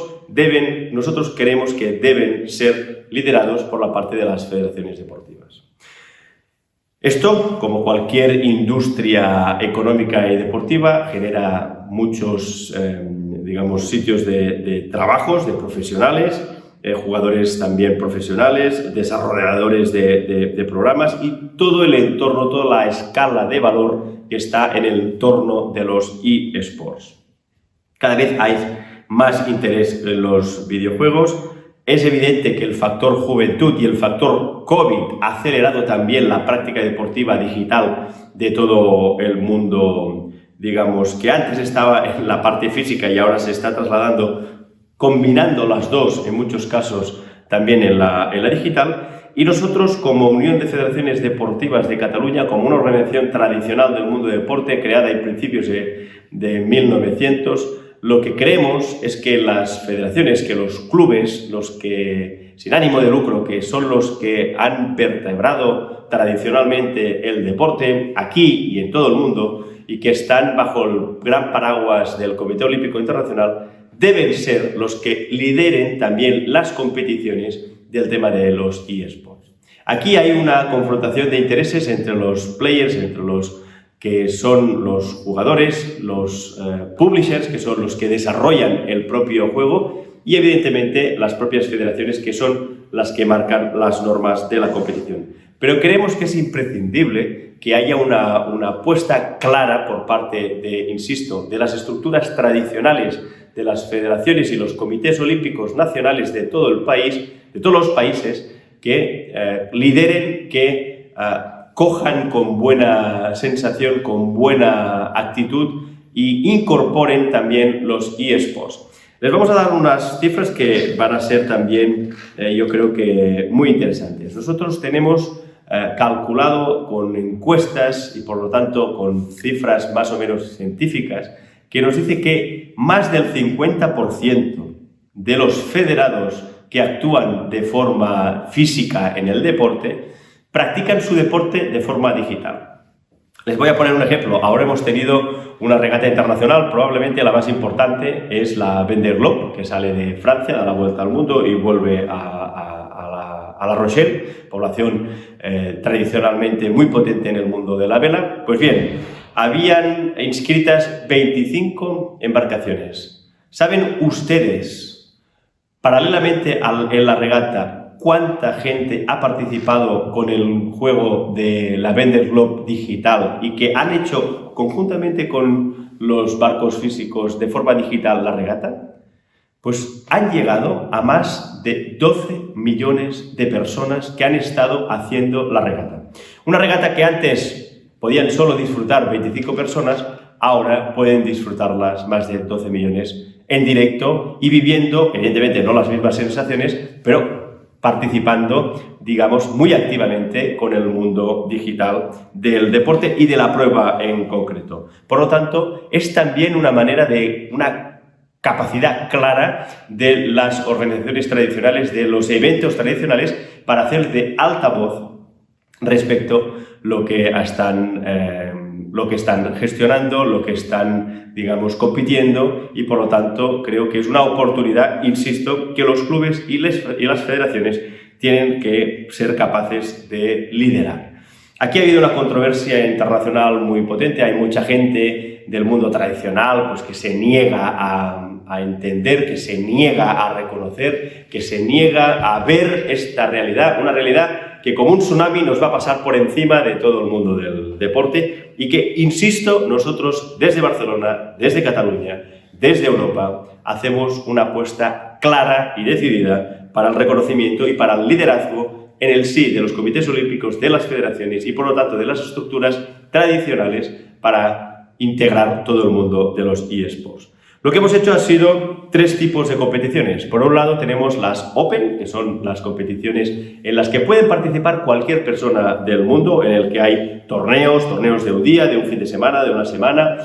[SPEAKER 5] nosotros creemos que deben ser liderados por la parte de las federaciones deportivas. Esto, como cualquier industria económica y deportiva, genera muchos, digamos, sitios de trabajos, de profesionales, jugadores también profesionales, desarrolladores de programas y todo el entorno, toda la escala de valor que está en el entorno de los eSports. Cada vez hay más interés en los videojuegos. Es evidente que el factor juventud y el factor COVID ha acelerado también la práctica deportiva digital de todo el mundo, digamos, que antes estaba en la parte física y ahora se está trasladando, combinando las dos, en muchos casos, también en la digital. Y nosotros, como Unión de Federaciones Deportivas de Cataluña, como una organización tradicional del mundo del deporte, creada en principios de 1900, lo que creemos es que las federaciones, que los clubes, los que sin ánimo de lucro, que son los que han vertebrado tradicionalmente el deporte aquí y en todo el mundo y que están bajo el gran paraguas del Comité Olímpico Internacional, deben ser los que lideren también las competiciones del tema de los eSports. Aquí hay una confrontación de intereses entre los players, entre los que son los jugadores, los publishers, que son los que desarrollan el propio juego, y evidentemente las propias federaciones, que son las que marcan las normas de la competición. Pero creemos que es imprescindible que haya una apuesta clara por parte insisto, de las estructuras tradicionales de las federaciones y los comités olímpicos nacionales de todo el país, de todos los países, que lideren, que cojan con buena sensación, con buena actitud y incorporen también los eSports. Les vamos a dar unas cifras que van a ser también, yo creo que muy interesantes. Nosotros tenemos calculado con encuestas y por lo tanto con cifras más o menos científicas que nos dice que más del 50% de los federados que actúan de forma física en el deporte practican su deporte de forma digital. Les voy a poner un ejemplo. Ahora hemos tenido una regata internacional, probablemente la más importante es la Vendée Globe, que sale de Francia, da la vuelta al mundo y vuelve a La Rochelle, población tradicionalmente muy potente en el mundo de la vela. Pues bien, habían inscritas 25 embarcaciones. ¿Saben ustedes, paralelamente en la regata, cuánta gente ha participado con el juego de la Vendée Globe digital y que han hecho conjuntamente con los barcos físicos de forma digital la regata? Pues han llegado a más de 12 millones de personas que han estado haciendo la regata. Una regata que antes podían solo disfrutar 25 personas, ahora pueden disfrutarlas más de 12 millones en directo y viviendo, evidentemente no las mismas sensaciones, pero participando digamos, muy activamente con el mundo digital del deporte y de la prueba en concreto. Por lo tanto, es también una manera de una capacidad clara de las organizaciones tradicionales, de los eventos tradicionales, para hacer de altavoz respecto a lo que están gestionando, lo que están, digamos, compitiendo, y por lo tanto creo que es una oportunidad, insisto, que los clubes y las federaciones tienen que ser capaces de liderar. Aquí ha habido una controversia internacional muy potente. Hay mucha gente del mundo tradicional pues, que se niega a entender, que se niega a reconocer, que se niega a ver esta realidad, una realidad que como un tsunami nos va a pasar por encima de todo el mundo del deporte y que, insisto, nosotros desde Barcelona, desde Cataluña, desde Europa, hacemos una apuesta clara y decidida para el reconocimiento y para el liderazgo en el sí de los comités olímpicos, de las federaciones y, por lo tanto, de las estructuras tradicionales para integrar todo el mundo de los eSports. Lo que hemos hecho ha sido 3 tipos de competiciones. Por un lado tenemos las Open, que son las competiciones en las que pueden participar cualquier persona del mundo, en el que hay torneos de un día, de un fin de semana, de una semana.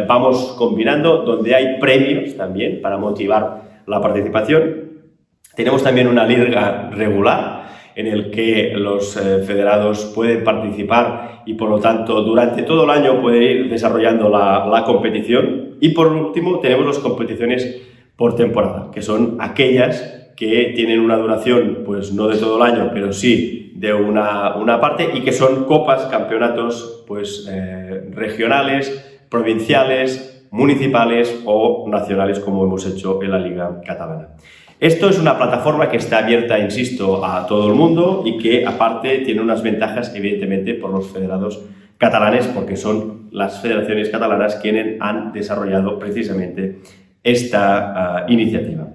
[SPEAKER 5] Vamos combinando, donde hay premios también para motivar la participación. Tenemos también una liga regular, en el que los federados pueden participar y, por lo tanto, durante todo el año pueden ir desarrollando la competición. Y, por último, tenemos las competiciones por temporada, que son aquellas que tienen una duración, pues no de todo el año, pero sí de una parte, y que son copas, campeonatos pues, regionales, provinciales, municipales o nacionales, como hemos hecho en la Liga Catalana. Esto es una plataforma que está abierta, insisto, a todo el mundo y que, aparte, tiene unas ventajas, evidentemente, por los federados catalanes, porque son las federaciones catalanas quienes han desarrollado precisamente esta iniciativa.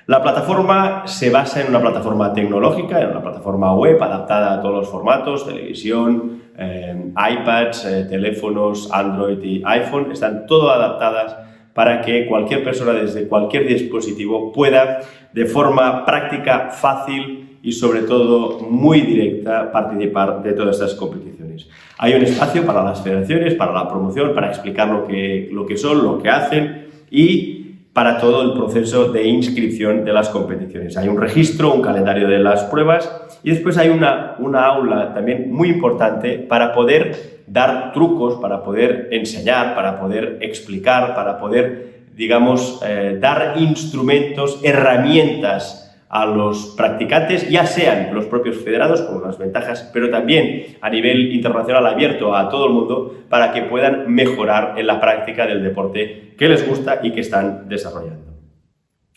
[SPEAKER 5] La plataforma se basa en una plataforma tecnológica, en una plataforma web adaptada a todos los formatos: televisión, iPads, teléfonos, Android y iPhone. Están todas adaptadas para que cualquier persona desde cualquier dispositivo pueda, de forma práctica, fácil y sobre todo muy directa, participar de todas estas competiciones. Hay un espacio para las federaciones, para la promoción, para explicar lo que son, lo que hacen y para todo el proceso de inscripción de las competiciones. Hay un registro, un calendario de las pruebas y después hay una aula también muy importante para poder dar trucos, para poder enseñar, para poder explicar, para poder, digamos, dar instrumentos, herramientas a los practicantes, ya sean los propios federados, con unas ventajas, pero también a nivel internacional abierto a todo el mundo, para que puedan mejorar en la práctica del deporte que les gusta y que están desarrollando.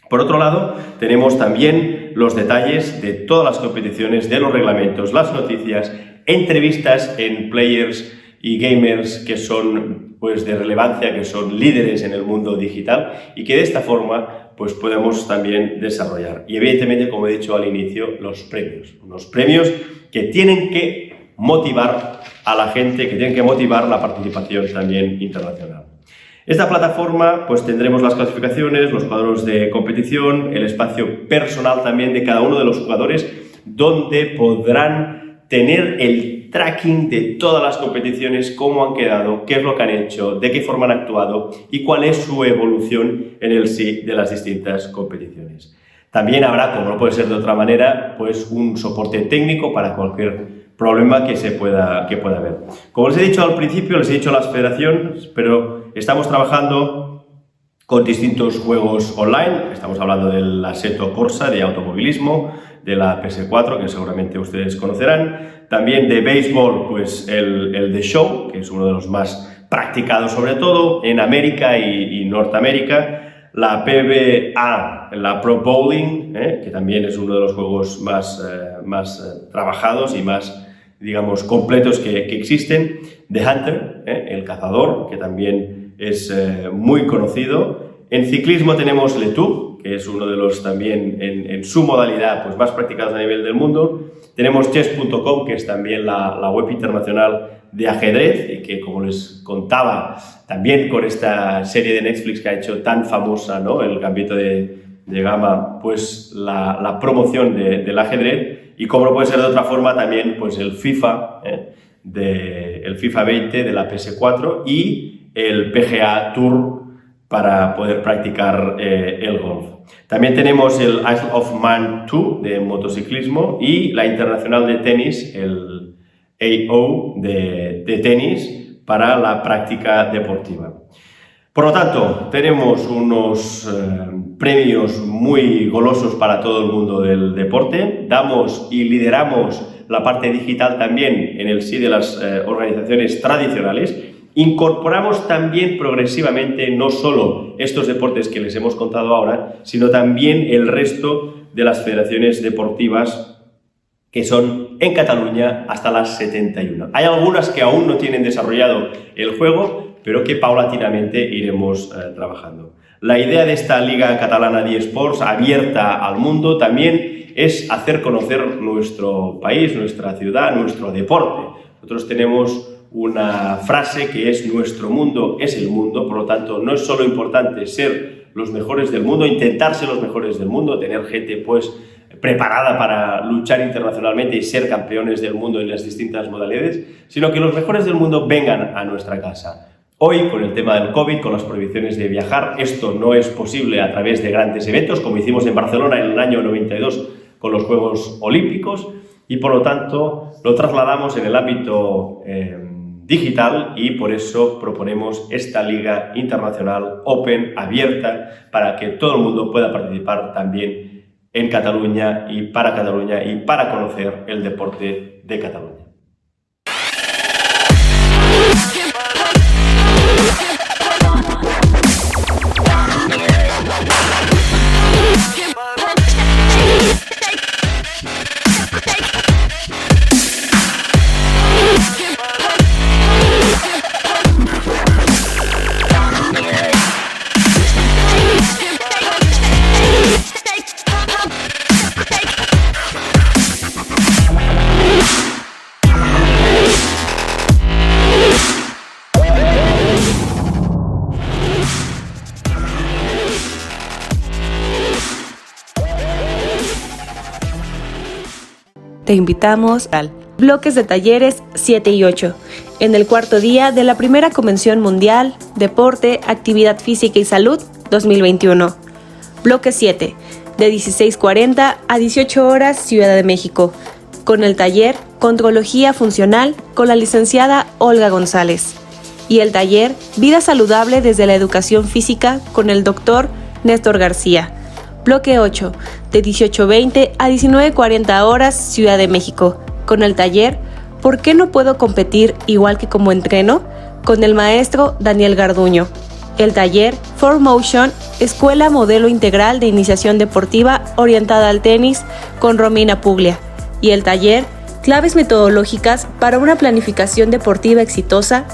[SPEAKER 5] Por otro lado, tenemos también los detalles de todas las competiciones, de los reglamentos, las noticias, entrevistas en players y gamers que son pues, de relevancia, que son líderes en el mundo digital y que de esta forma pues, podemos también desarrollar. Y evidentemente, como he dicho al inicio, los premios. Unos premios que tienen que motivar a la gente, que tienen que motivar la participación también internacional. Esta plataforma, pues tendremos las clasificaciones, los cuadros de competición, el espacio personal también de cada uno de los jugadores, donde podrán tener el tracking de todas las competiciones, cómo han quedado, qué es lo que han hecho, de qué forma han actuado y cuál es su evolución en el sí de las distintas competiciones. También habrá, como no puede ser de otra manera, pues un soporte técnico para cualquier problema que pueda haber. Como les he dicho al principio, les he dicho a las federaciones, pero estamos trabajando con distintos juegos online. Estamos hablando del Assetto Corsa de automovilismo, de la PS4, que seguramente ustedes conocerán. También de béisbol, pues el The Show, que es uno de los más practicados sobre todo en América y Norteamérica. La PBA, la Pro Bowling, que también es uno de los juegos más trabajados y más, digamos, completos que existen. The Hunter, el cazador, que también es muy conocido. En ciclismo tenemos Le Tour, que es uno de los también en su modalidad pues, más practicados a nivel del mundo. Tenemos chess.com, que es también la web internacional de ajedrez y que, como les contaba, también con esta serie de Netflix que ha hecho tan famosa, ¿no? El Gambito de Gama, pues la promoción del ajedrez. y como no puede ser de otra forma también pues el FIFA, el FIFA 20 de la PS4 y el PGA Tour para poder practicar el golf. También tenemos el Isle of Man 2 de motociclismo y la Internacional de Tenis, el AO de tenis para la práctica deportiva. Por lo tanto, tenemos unos premios muy golosos para todo el mundo del deporte. Damos y lideramos la parte digital también en el sí de las organizaciones tradicionales. Incorporamos también progresivamente no solo estos deportes que les hemos contado ahora, sino también el resto de las federaciones deportivas que son en Cataluña hasta las 71. Hay algunas que aún no tienen desarrollado el juego, pero que paulatinamente iremos trabajando. La idea de esta Liga Catalana de eSports abierta al mundo también es hacer conocer nuestro país, nuestra ciudad, nuestro deporte. Nosotros tenemos una frase que es: nuestro mundo es el mundo, por lo tanto no es solo importante ser los mejores del mundo, intentar ser los mejores del mundo, tener gente pues preparada para luchar internacionalmente y ser campeones del mundo en las distintas modalidades, sino que los mejores del mundo vengan a nuestra casa. Hoy, con el tema del COVID, con las prohibiciones de viajar, esto no es posible a través de grandes eventos, como hicimos en Barcelona en el año 92 con los Juegos Olímpicos, y por lo tanto lo trasladamos en el ámbito digital y por eso proponemos esta Liga Internacional Open, abierta, para que todo el mundo pueda participar también en Cataluña y para conocer el deporte de Cataluña.
[SPEAKER 1] Te invitamos al Bloques de Talleres 7 y 8, en el cuarto día de la primera Convención Mundial Deporte, Actividad Física y Salud 2021. Bloque 7, de 16:40 a 18 horas, Ciudad de México, con el taller Contrología Funcional con la licenciada Olga González y el taller Vida Saludable desde la Educación Física con el doctor Néstor García. Bloque 8, de 18:20 a 19:40 horas, Ciudad de México, con el taller ¿Por qué no puedo competir igual que como entreno?, con el maestro Daniel Garduño. El taller 4Motion, Escuela Modelo Integral de Iniciación Deportiva orientada al tenis, con Romina Puglia. Y el taller Claves Metodológicas para una Planificación Deportiva Exitosa,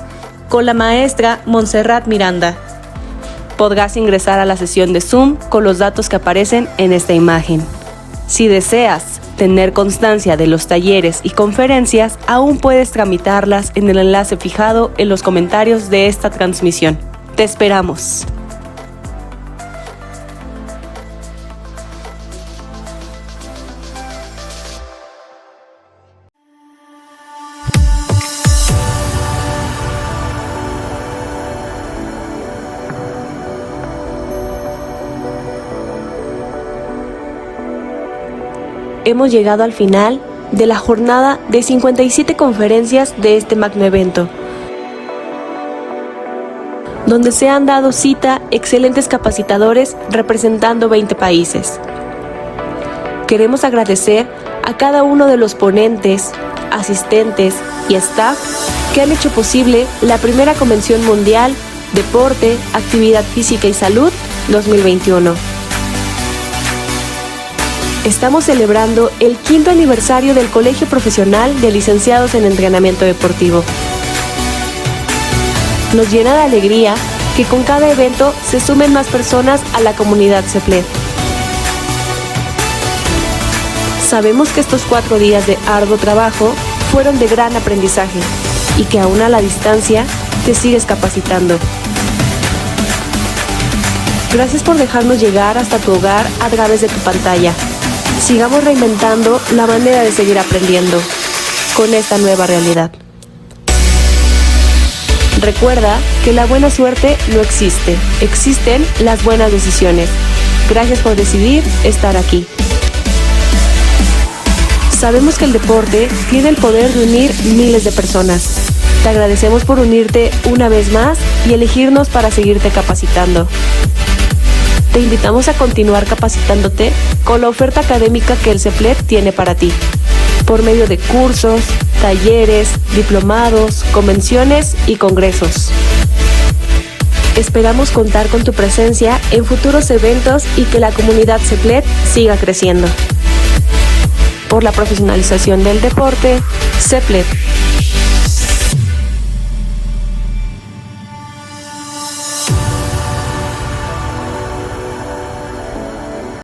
[SPEAKER 1] con la maestra Montserrat Miranda. Podrás ingresar a la sesión de Zoom con los datos que aparecen en esta imagen. Si deseas tener constancia de los talleres y conferencias, aún puedes tramitarlas en el enlace fijado en los comentarios de esta transmisión. ¡Te esperamos! Hemos llegado al final de la jornada de 57 conferencias de este magno evento, donde se han dado cita excelentes capacitadores representando 20 países. Queremos agradecer a cada uno de los ponentes, asistentes y staff que han hecho posible la primera Convención Mundial Deporte, Actividad Física y Salud 2021. Estamos celebrando el 5º aniversario del Colegio Profesional de Licenciados en Entrenamiento Deportivo. Nos llena de alegría que con cada evento se sumen más personas a la comunidad CEPLED. Sabemos que estos 4 días de arduo trabajo fueron de gran aprendizaje y que aún a la distancia te sigues capacitando. Gracias por dejarnos llegar hasta tu hogar a través de tu pantalla. Sigamos reinventando la manera de seguir aprendiendo con esta nueva realidad. Recuerda que la buena suerte no existe, existen las buenas decisiones. Gracias por decidir estar aquí. Sabemos que el deporte tiene el poder de unir miles de personas. Te agradecemos por unirte una vez más y elegirnos para seguirte capacitando. Te invitamos a continuar capacitándote con la oferta académica que el CEPLET tiene para ti, por medio de cursos, talleres, diplomados, convenciones y congresos. Esperamos contar con tu presencia en futuros eventos y que la comunidad CEPLET siga creciendo. Por la profesionalización del deporte, CEPLET.